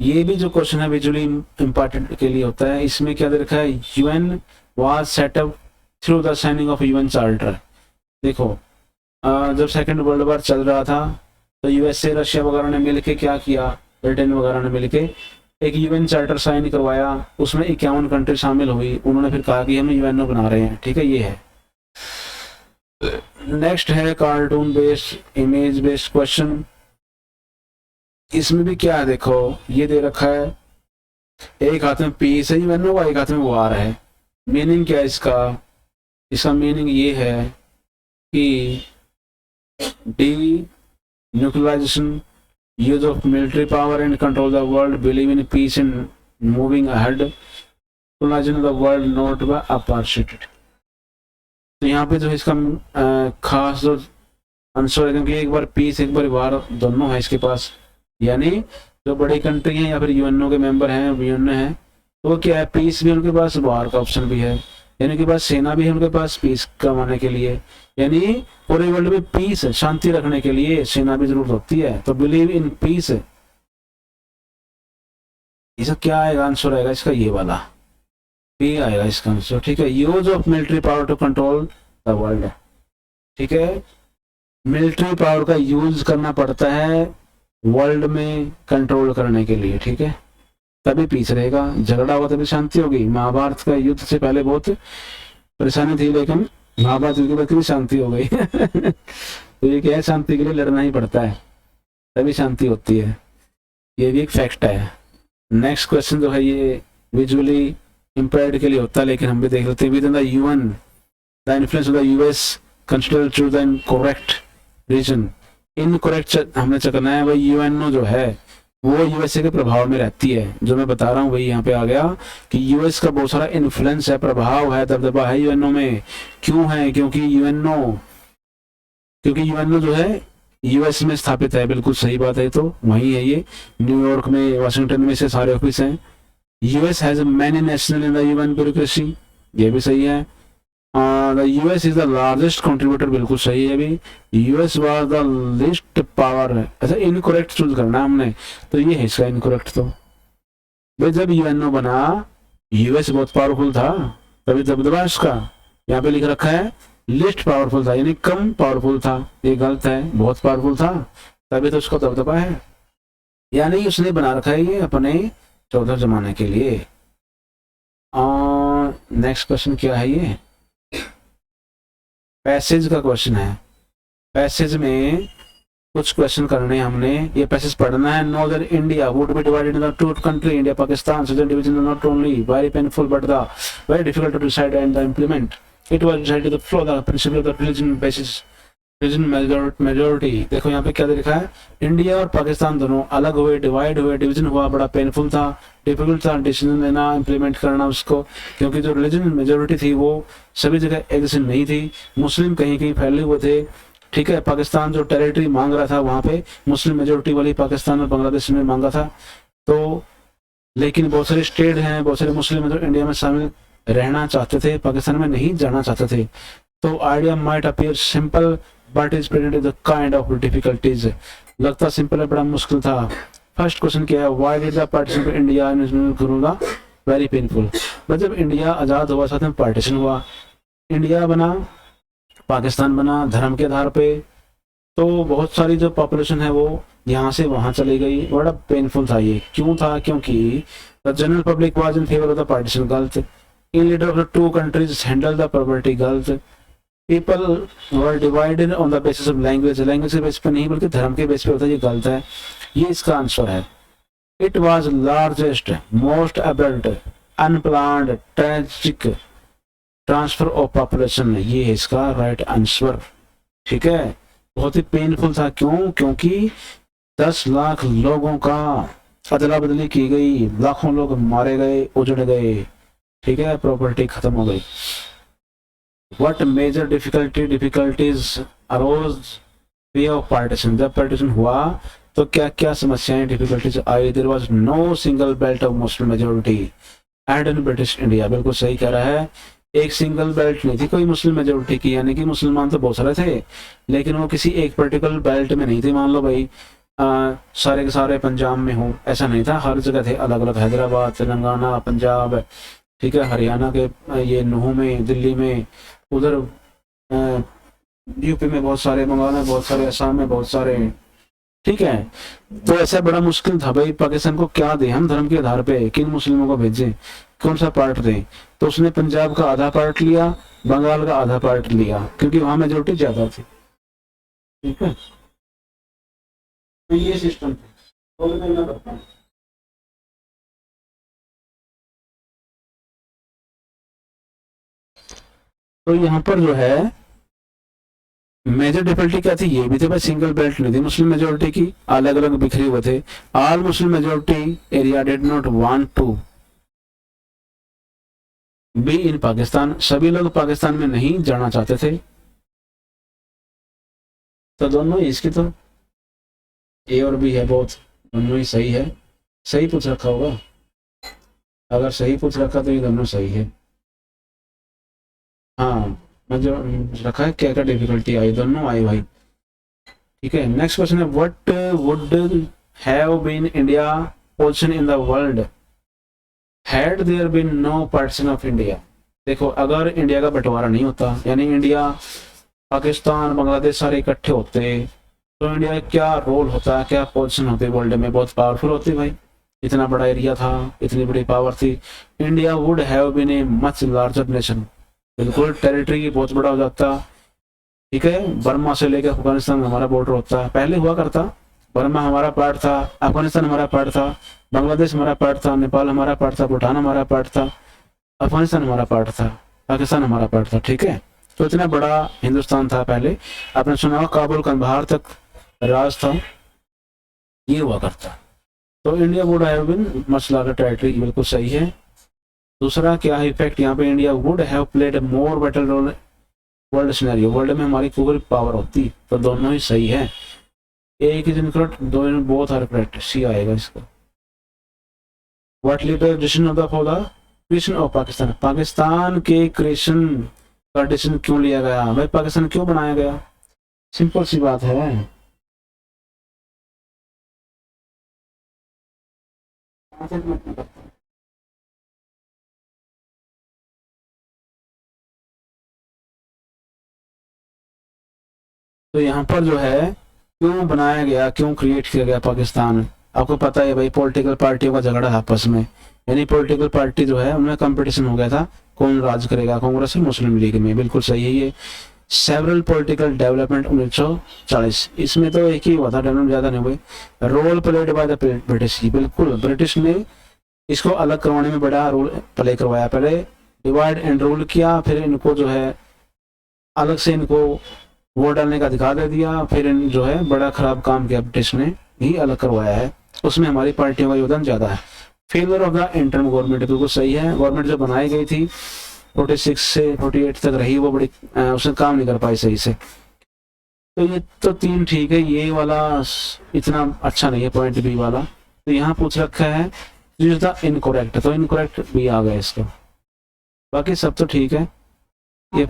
ये भी जो क्वेश्चन है विजुअली इंपॉर्टेंट के लिए होता है। इसमें क्या दे रखा है, UN was setup through the signing off UN charter. देखो जब सेकेंड वर्ल्ड वॉर चल रहा था तो यूएसए, रशिया वगैरह ने मिलके क्या किया, ब्रिटेन वगैरह ने मिलके एक यूएन चार्टर साइन करवाया। उसमें 51 कंट्री शामिल हुई। उन्होंने फिर कहा कि हम यूएनओ बना रहे हैं, ठीक है। ये है। नेक्स्ट है cartoon based image based question. इसमें भी क्या है, देखो ये दे रखा है, एक हाथ में पीस है यूएनओ का, एक हाथ में वार है। मीनिंग क्या है इसका, इसका मीनिंग ये है कि D nuclearization, use of military power and control the world, believe in peace and moving ahead, colonization of the world not by appreciated। तो यहाँ पे जो है इसका खास जो आंसर है, क्योंकि एक बार पीस एक बार वार दोनों है इसके पास, यानी जो बड़ी कंट्री हैं या फिर यूएनओ के मेंबर हैं, यूएनओ हैं, तो क्या है, पीस भी उनके पास, वार का ऑप्शन भी है, यानी उनके पास सेना भी है उनके पास पीस कमाने के लिए, यानी पूरे वर्ल्ड में पीस शांति रखने के लिए सेना भी जरूरत होती है। तो बिलीव इन पीस, इसका क्या आएगा आंसर, आएगा इसका ये वाला पी आएगा इसका आंसर, ठीक है। Use of military power to control the world, ठीक है। मिलिट्री पावर का यूज करना पड़ता है वर्ल्ड में कंट्रोल करने के लिए, ठीक है, तभी पीस रहेगा। झगड़ा होगा तभी शांति होगी। महाभारत का युद्ध से पहले बहुत परेशानी थी, लेकिन महाभारत युद्ध के बाद भी शांति हो गई। तो ये क्या है, शांति के लिए लड़ना ही पड़ता है, तभी शांति होती है। ये भी एक फैक्ट है। नेक्स्ट क्वेश्चन जो है ये विजुअली इंपेयर्ड के लिए होता है, लेकिन हम भी देख लेते हैं। Within the UN the influence of the US consider to the incorrect reason. Incorrect हमने चकना है भाई, यूएनओ जो है वो यूएसए के प्रभाव में रहती है। जो मैं बता रहा हूँ वही यहाँ पे आ गया कि यूएस का बहुत सारा इन्फ्लुएंस है, प्रभाव है, दबदबा है यूएनओ में। क्यों है, क्योंकि यूएनओ जो है यूएस में स्थापित है। बिल्कुल सही बात है, तो वही है ये, न्यूयॉर्क में, वाशिंगटन में से सारे ऑफिस हैं। US has many national in the UN bureaucracy, ये भी सही है। The US is the largest contributor, बिल्कुल सही है भी। US was the least power, ऐसा इनकरेक्ट चूज करना है हमने, तो ये है इसका इनकरेक्ट। तो भाई जब यूएनओ बना, यूएस बहुत पावरफुल था, तभी दबदबा इसका यहाँ पे लिख रखा है लिस्ट पावरफुल था, यानी कम पावरफुल था। ये गलत है, बहुत पावरफुल था तभी तो उसका दबदबा है, यानी उसने बना रखा है ये अपने चौधर जमाने के लिए। नेक्स्ट क्वेश्चन क्या है, ये पैसेज का क्वेश्चन है। पैसेज में कुछ क्वेश्चन करने हमने, ये पैसेज पढ़ना है। Northern India would be divided in the two country, India Pakistan. Southern division not only very painful but the very difficult to decide and the implement. It was decided the follow the principle of the religion basis, region majority. देखो यहाँ पे क्या लिखा है, India और पाकिस्तान दोनों अलग हुए, डिवाइड हुए, डिवीजन हुआ, बड़ा पेनफुल था, डिफिकल्ट था डिसीजन लेना, इम्प्लीमेंट करना उसको, क्योंकि जो रिलीजन मेजोरिटी थी वो सभी जगह एक जैसे नहीं थी। मुस्लिम कहीं कहीं फैले हुए थे, ठीक है। पाकिस्तान जो टेरिटरी मांग रहा था वहाँ पे मुस्लिम मेजोरिटी वाली पाकिस्तान और बांग्लादेश ने मांगा था। तो लेकिन बहुत सारे स्टेट हैं, बहुत सारे मुस्लिम जो इंडिया में शामिल रहना चाहते थे, पाकिस्तान में नहीं जाना चाहते थे। तो idea might appear simple but is present the kind of difficulties. लगता सिंपल है, बड़ा मुश्किल था। फर्स्ट क्वेश्चन क्या है, why did the partition of India very painful. मतलब इंडिया आजाद हुआ, साथ में पार्टीशन हुआ, इंडिया बना, पाकिस्तान बना धर्म के आधार पे, तो बहुत सारी जो पॉपुलेशन है वो यहाँ से वहां चली गई, बड़ा पेनफुल था ये। क्यों था, क्योंकि the general public was in favour of the partition, गलत। In leader of the two countries handle the property, गलत। People were divided on the basis of language, language के बेस पे नहीं बल्कि धर्म के बेस पे होता है, ये गलत है। ये इसका आंसर है। It was largest most abrupt unplanned tragic transfer of population, ये है इसका राइट आंसर, ठीक है। बहुत ही पेनफुल था, क्यों, क्योंकि 10 लाख लोगों का अदला बदली की गई, लाखों लोग मारे गए, उजड़ गए, ठीक है, प्रॉपर्टी खत्म हो गई। What major difficulties arose way of partition, जब पार्टीशन हुआ तो क्या क्या समस्याएं डिफिकल्टीज आई। There was no single belt of Muslim majority and in British India, बिल्कुल सही कह रहा है। एक सिंगल बेल्ट नहीं थी कोई मुस्लिम मेजोरिटी की, यानी कि मुसलमान तो बहुत सारे थे लेकिन वो किसी एक पर्टिकुलर बेल्ट में नहीं थे। मान लो भाई सारे के सारे पंजाब में हो, ऐसा नहीं था, हर जगह थे अलग अलग, हैदराबाद, तेलंगाना, पंजाब, ठीक है, हरियाणा के ये नूह में, दिल्ली में, उधर यूपी में बहुत सारे, बंगाल में बहुत सारे, असम में बहुत सारे, ठीक है। तो ऐसा बड़ा मुश्किल था भाई पाकिस्तान को क्या दे हम धर्म के आधार पे, किन मुस्लिमों को भेजें, कौन सा पार्ट दें। तो उसने पंजाब का आधा पार्ट लिया, बंगाल का आधा पार्ट लिया, क्योंकि वहां मेजोरिटी ज्यादा थी, ठीक है। तो ये सिस्टम था। तो यहाँ पर जो है मेजर डिफिकल्टी क्या थी, ये भी थे भाई, सिंगल बेल्ट नहीं थी मुस्लिम मेजोरिटी की, अलग अलग बिखरे हुए थे। All Muslim majority area did not want to be in Pakistan, सभी लोग पाकिस्तान में नहीं जाना चाहते थे। तो दोनों ही इसकी, तो ए और बी है, बोथ दोनों ही सही है। सही पूछ रखा होगा, अगर सही पूछ रखा तो ये दोनों सही है। हाँ, मैं जो रखा है क्या क्या डिफिकल्टी आई, दोनों आई भाई, ठीक है। नेक्स्ट क्वेश्चन है what would have been India position in the world had there been no partition of India. देखो, अगर इंडिया का बंटवारा नहीं होता, यानी इंडिया, पाकिस्तान, बांग्लादेश सारे इकट्ठे होते, तो इंडिया का क्या रोल होता, क्या पोजीशन होती वर्ल्ड में, बहुत पावरफुल होती भाई, इतना बड़ा एरिया था, इतनी बड़ी पावर थी। India would have been a much larger nation, बिल्कुल टेरिटरी बहुत बड़ा हो जाता, ठीक है। बर्मा से लेकर अफगानिस्तान हमारा बॉर्डर होता, पहले हुआ करता, बर्मा हमारा पार्ट था, अफगानिस्तान हमारा पार्ट था, बांग्लादेश हमारा पार्ट था, नेपाल हमारा पार्ट था, भूटान हमारा पार्ट था, अफगानिस्तान हमारा पार्ट था, पाकिस्तान हमारा पार्ट था, ठीक है। तो इतना बड़ा हिंदुस्तान था पहले, आपने सुना होगा काबुल कंधार तक राज था, ये हुआ करता। तो India would have been much larger territory, बिल्कुल सही है। दूसरा क्या है इफेक्ट यहाँ पे, India would have played more better role world scenario, world में हमारी पूरी पावर होती, तो दोनों ही सही है। एक इज इनकरेक्ट, दो इन बोथ आर करेक्ट, सी आएगा इसका। What lead the decision of the for the creation of Pakistan, Pakistan के क्रिएशन का डिसीजन क्यों लिया गया भाई, पाकिस्तान क्यों बनाया गया, सिंपल सी बात है। तो यहाँ पर जो है क्यों बनाया गया, क्यों क्रिएट किया गया पाकिस्तान, आपको पता है भाई, पॉलिटिकल पार्टियों का झगड़ा आपस में, यानी पॉलिटिकल पार्टी जो है उनमें कंपटीशन हो गया था कौन राज करेगा, कांग्रेस और मुस्लिम लीग में, बिल्कुल सही है ये। सेवरल पॉलिटिकल डेवलपमेंट 1940, इसमें तो एक ही हुआ था, डेवलपमेंट ज्यादा नहीं हुए। Role played by the British, बिल्कुल ब्रिटिश ने इसको अलग करवाने में बड़ा रोल प्ले करवाया, पहले डिवाइड एंड रूल किया, फिर इनको जो है अलग से इनको वोट डालने का अधिकार दे दिया, फिर इन जो है बड़ा खराब काम किया ब्रिटिश ने, ही अलग करवाया है, उसमें हमारी पार्टियों का योगदान ज्यादा है। Failure of the interim government, बिल्कुल सही है, गवर्नमेंट जो बनाई गई थी 46 से 48 तक रही, वो बड़ी उसने काम नहीं कर पाई सही से। तो ये तो तीन ठीक है, ये वाला इतना अच्छा नहीं है पॉइंट बी वाला। तो यहाँ पूछ रखा है इनकोरेक्ट, तो इनकोरेक्ट भी आ गया इसका, बाकी सब तो ठीक है। ये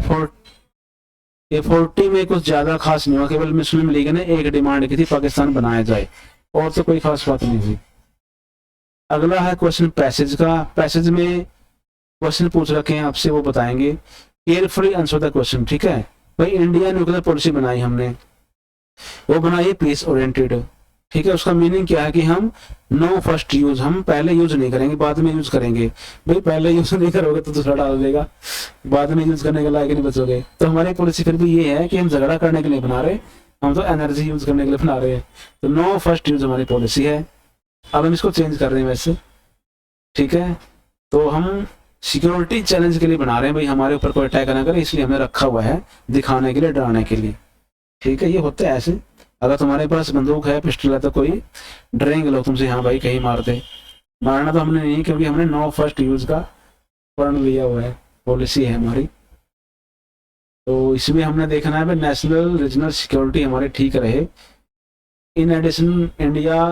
40 में कुछ ज्यादा खास नहीं हुआ, केवल मुस्लिम लीग ने एक डिमांड की थी पाकिस्तान बनाया जाए, और तो कोई खास बात नहीं हुई। अगला है क्वेश्चन पैसेज का, पैसेज में क्वेश्चन पूछ रखे हैं आपसे, वो बताएंगे। केयरफुली आंसर द क्वेश्चन, ठीक है भाई। इंडिया न्यूक्लियर पॉलिसी बनाई हमने, वो बनाई पीस ओरिएंटेड, ठीक है। उसका मीनिंग क्या है कि हम नो फर्स्ट यूज, हम पहले यूज नहीं करेंगे, बाद में यूज करेंगे। भाई पहले यूज नहीं करोगे तो दूसरा डाल देगा, बाद में यूज करने के लायक नहीं बचोगे। तो हमारी पॉलिसी फिर भी ये है कि हम झगड़ा करने के लिए बना रहे, हम तो एनर्जी यूज करने के लिए बना रहे हैं। तो नो फर्स्ट यूज हमारी पॉलिसी है। अब हम इसको चेंज कर रहे हैं वैसे, ठीक है। तो हम सिक्योरिटी चैलेंज के लिए बना रहे हैं, भाई हमारे ऊपर कोई अटैक ना करे, इसलिए हमने रखा हुआ है, दिखाने के लिए, डराने के लिए, ठीक है। ये होता है ऐसे, अगर तुम्हारे पास बंदूक है, पिस्टल है, तो कोई डरेंगे लोग तुमसे, हाँ भाई कहीं मार दे। मारना तो हमने नहीं, क्योंकि हमने नो फर्स्ट यूज का पढ़ लिया हुआ है, पॉलिसी है हमारी। तो इसमें हमने देखना है नेशनल रीजनल सिक्योरिटी हमारी ठीक रहे। In addition India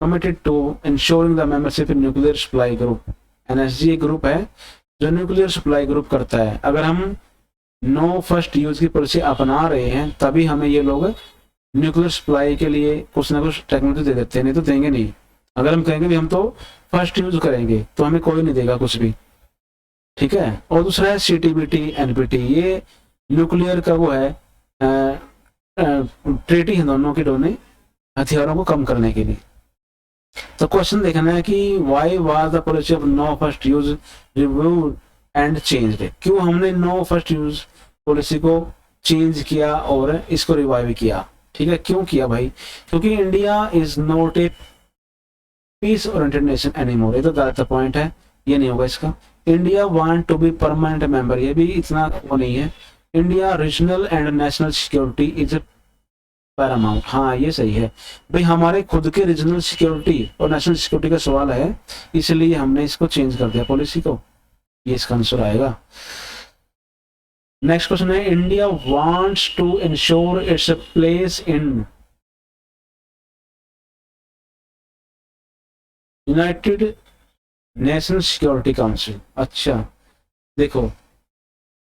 committed to ensuring the membership in Nuclear supply Group. NSG एक ग्रुप है जो न्यूक्लियर सप्लाई ग्रुप करता है। अगर हम नो फर्स्ट यूज की पॉलिसी अपना रहे हैं तभी हमें ये लोग न्यूक्लियर सप्लाई के लिए कुछ ना कुछ टेक्नोलॉजी दे देते हैं, नहीं तो देंगे नहीं। अगर हम कहेंगे भी हम तो फर्स्ट यूज करेंगे तो हमें कोई नहीं देगा कुछ भी, ठीक है। और दूसरा है सीटीबीटी एनपीटी, ये न्यूक्लियर का वो है ट्रीटी है दोनों के दोनों हथियारों को कम करने के लिए। तो क्वेश्चन देखना है कि why was the policy of no first use reviewed and changed, क्यों हमने नो फर्स्ट यूज पॉलिसी को चेंज किया और इसको रिवाइव किया, ठीक है। क्यों किया भाई? क्योंकि India is not a peace oriented nation anymore, ये तो गलत पॉइंट है, ये नहीं होगा इसका। India want to be permanent member, ये भी इतना वो नहीं है। India regional and national security is paramount, हाँ ये सही है भाई, हमारे खुद के रीजनल सिक्योरिटी और नेशनल सिक्योरिटी का सवाल है, इसलिए हमने इसको चेंज कर दिया पॉलिसी को, ये इसका आंसर आएगा। नेक्स्ट क्वेश्चन है India wants to ensure its place in United National Security Council. अच्छा देखो,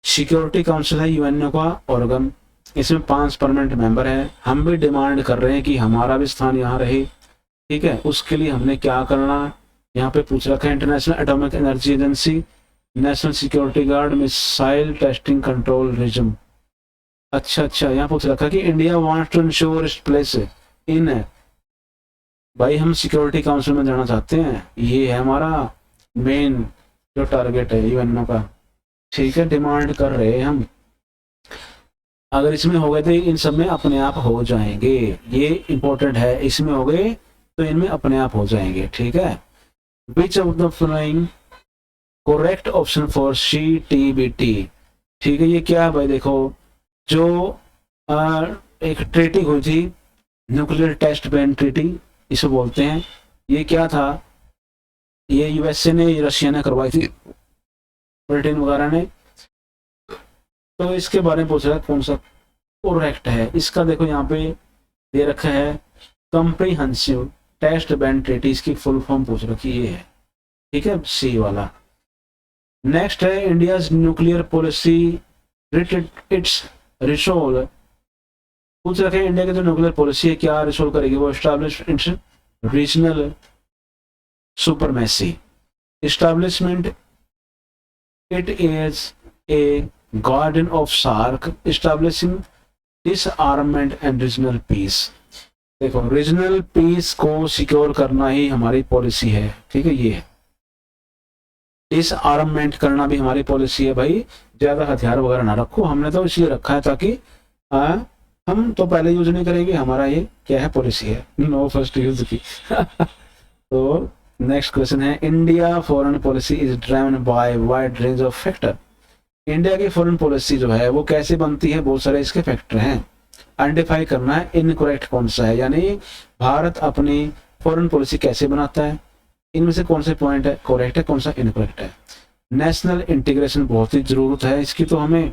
सिक्योरिटी काउंसिल है यूएनओ का ऑर्गन, इसमें 5 परमानेंट मेंबर हैं। हम भी डिमांड कर रहे हैं कि हमारा भी स्थान यहाँ रहे, ठीक है। उसके लिए हमने क्या करना, यहाँ पे पूछ रखा है International Atomic Energy Agency, National Security Guard, missile testing control regime. अच्छा यहाँ पूछ रखा कि India wants to ensure its place in, भाई हम सिक्योरिटी काउंसिल में जाना चाहते हैं, ये है हमारा मेन जो टारगेट है यूएनओ का, ठीक है। डिमांड कर रहे हैं हम, अगर इसमें हो गए तो इन सब में अपने आप हो जाएंगे, ये इंपॉर्टेंट है, इसमें हो गए तो इनमें अपने आप हो जाएंगे, ठीक है। विच of the following correct option for CTBT, ठीक है। ये क्या है भाई? देखो जो एक ट्रीटी हुई थी न्यूक्लियर टेस्ट बैन ट्रीटी इसे बोलते हैं, ये क्या था? ये यूएसए ने, रशिया ने करवाई थी, ब्रिटेन वगैरह ने। तो इसके बारे में पूछ रहा है कौन सा करेक्ट है। इसका देखो यहाँ पे दे रखा है कॉम्प्रिहेंसिव टेस्ट बैन ट्रीटी, इसकी फुल फॉर्म पूछ रखी ये है, ठीक है, सी वाला। नेक्स्ट है India's nuclear policy it's resolve, पूछ रखे इंडिया की जो न्यूक्लियर पॉलिसी है क्या रिसोल्व करेगी? वो establish its regional supremacy, establishment it is a guardian of SAARC, establishing disarmament and regional peace. देखो रीजनल पीस को सिक्योर करना ही हमारी पॉलिसी है, ठीक है। ये डिसआर्ममेंट करना भी हमारी पॉलिसी है भाई, ज्यादा हथियार वगैरह ना रखो, हमने तो इसलिए रखा है ताकि हम तो पहले यूज नहीं करेंगे, हमारा ये क्या है पॉलिसी है, नो फर्स्ट यूज की। तो नेक्स्ट क्वेश्चन है India foreign policy is driven by wide range of factor, India की फॉरेन पॉलिसी जो है वो कैसे बनती है? बहुत सारे इसके फैक्टर हैं, आइडेंटिफाई करना है इनकरेक्ट कौन सा है, यानी भारत अपनी फॉरेन पॉलिसी कैसे बनाता है, इनमें से कौन से पॉइंट है करेक्ट है, कौन सा इनकरेक्ट है। नेशनल इंटीग्रेशन बहुत ही जरूरत है इसकी, तो हमें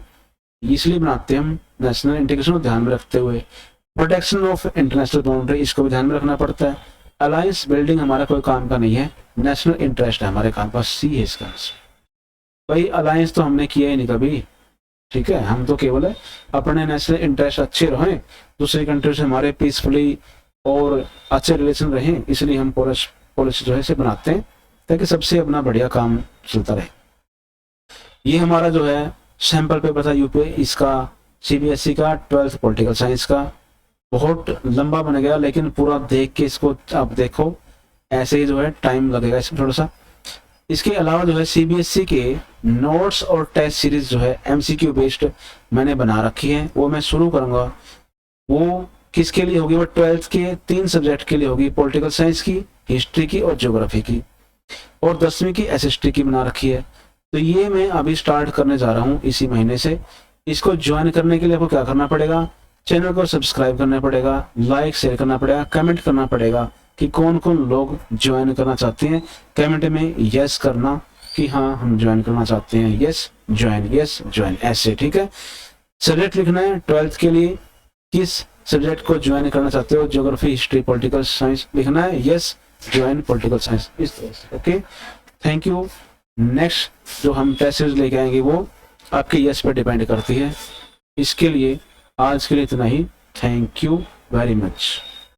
इसलिए बनाते हैं हम नेशनल इंटीग्रेशन को ध्यान में रखते हुए। प्रोटेक्शन ऑफ इंटरनेशनल बाउंड्री, इसको भी ध्यान में रखना पड़ता है। अलायंस बिल्डिंग हमारा कोई काम का नहीं है, नेशनल इंटरेस्ट है हमारे काम, पास सी है इसका आंसर। भाई अलायंस तो हमने किया ही नहीं कभी, ठीक है, हम तो केवल है अपने नेशनल इंटरेस्ट अच्छे रहें, दूसरी कंट्री से हमारे पीसफुली और अच्छे रिलेशन रहें, इसलिए हम पॉलिसी जो है इसे बनाते हैं ताकि सबसे अपना बढ़िया काम चलता रहे। ये हमारा जो है सैंपल पेपर था यूपी इसका, सीबीएसई का 12th पॉलिटिकल साइंस का, बहुत लंबा बन गया लेकिन पूरा देख के इसको आप देखो, ऐसे ही जो है टाइम लगेगा इसमें थोड़ा सा। इसके अलावा जो है सीबीएसई के नोट्स और टेस्ट सीरीज जो है एमसीक्यू बेस्ड मैंने बना रखी है, वो मैं शुरू करूंगा। वो किसके लिए होगी? वो 12th के 3 सब्जेक्ट के लिए होगी, पॉलिटिकल साइंस की, हिस्ट्री की और ज्योग्राफी की, और 10वीं की एसएसटी की बना रखी है। तो ये मैं अभी स्टार्ट करने जा रहा हूँ इसी महीने से। इसको ज्वाइन करने के लिए आपको क्या करना पड़ेगा? चैनल को सब्सक्राइब करना पड़ेगा, लाइक शेयर करना पड़ेगा, कमेंट करना पड़ेगा कि कौन कौन लोग ज्वाइन करना चाहते हैं। कमेंट में यस करना कि हाँ हम ज्वाइन करना चाहते हैं, यस ज्वाइन, ऐसे, ठीक है। सब्जेक्ट लिखना है 12th के लिए, किस सब्जेक्ट को ज्वाइन करना चाहते हो, ज्योग्राफी, हिस्ट्री, पॉलिटिकल साइंस लिखना है, यस ज्वाइन पॉलिटिकल साइंस, इस तरह से। Okay, thank you. नेक्स्ट जो हम टेस्ट सीरीज लेके आएंगे वो आपके यस पे डिपेंड करती है। इसके लिए आज के लिए इतना ही। Thank you very much.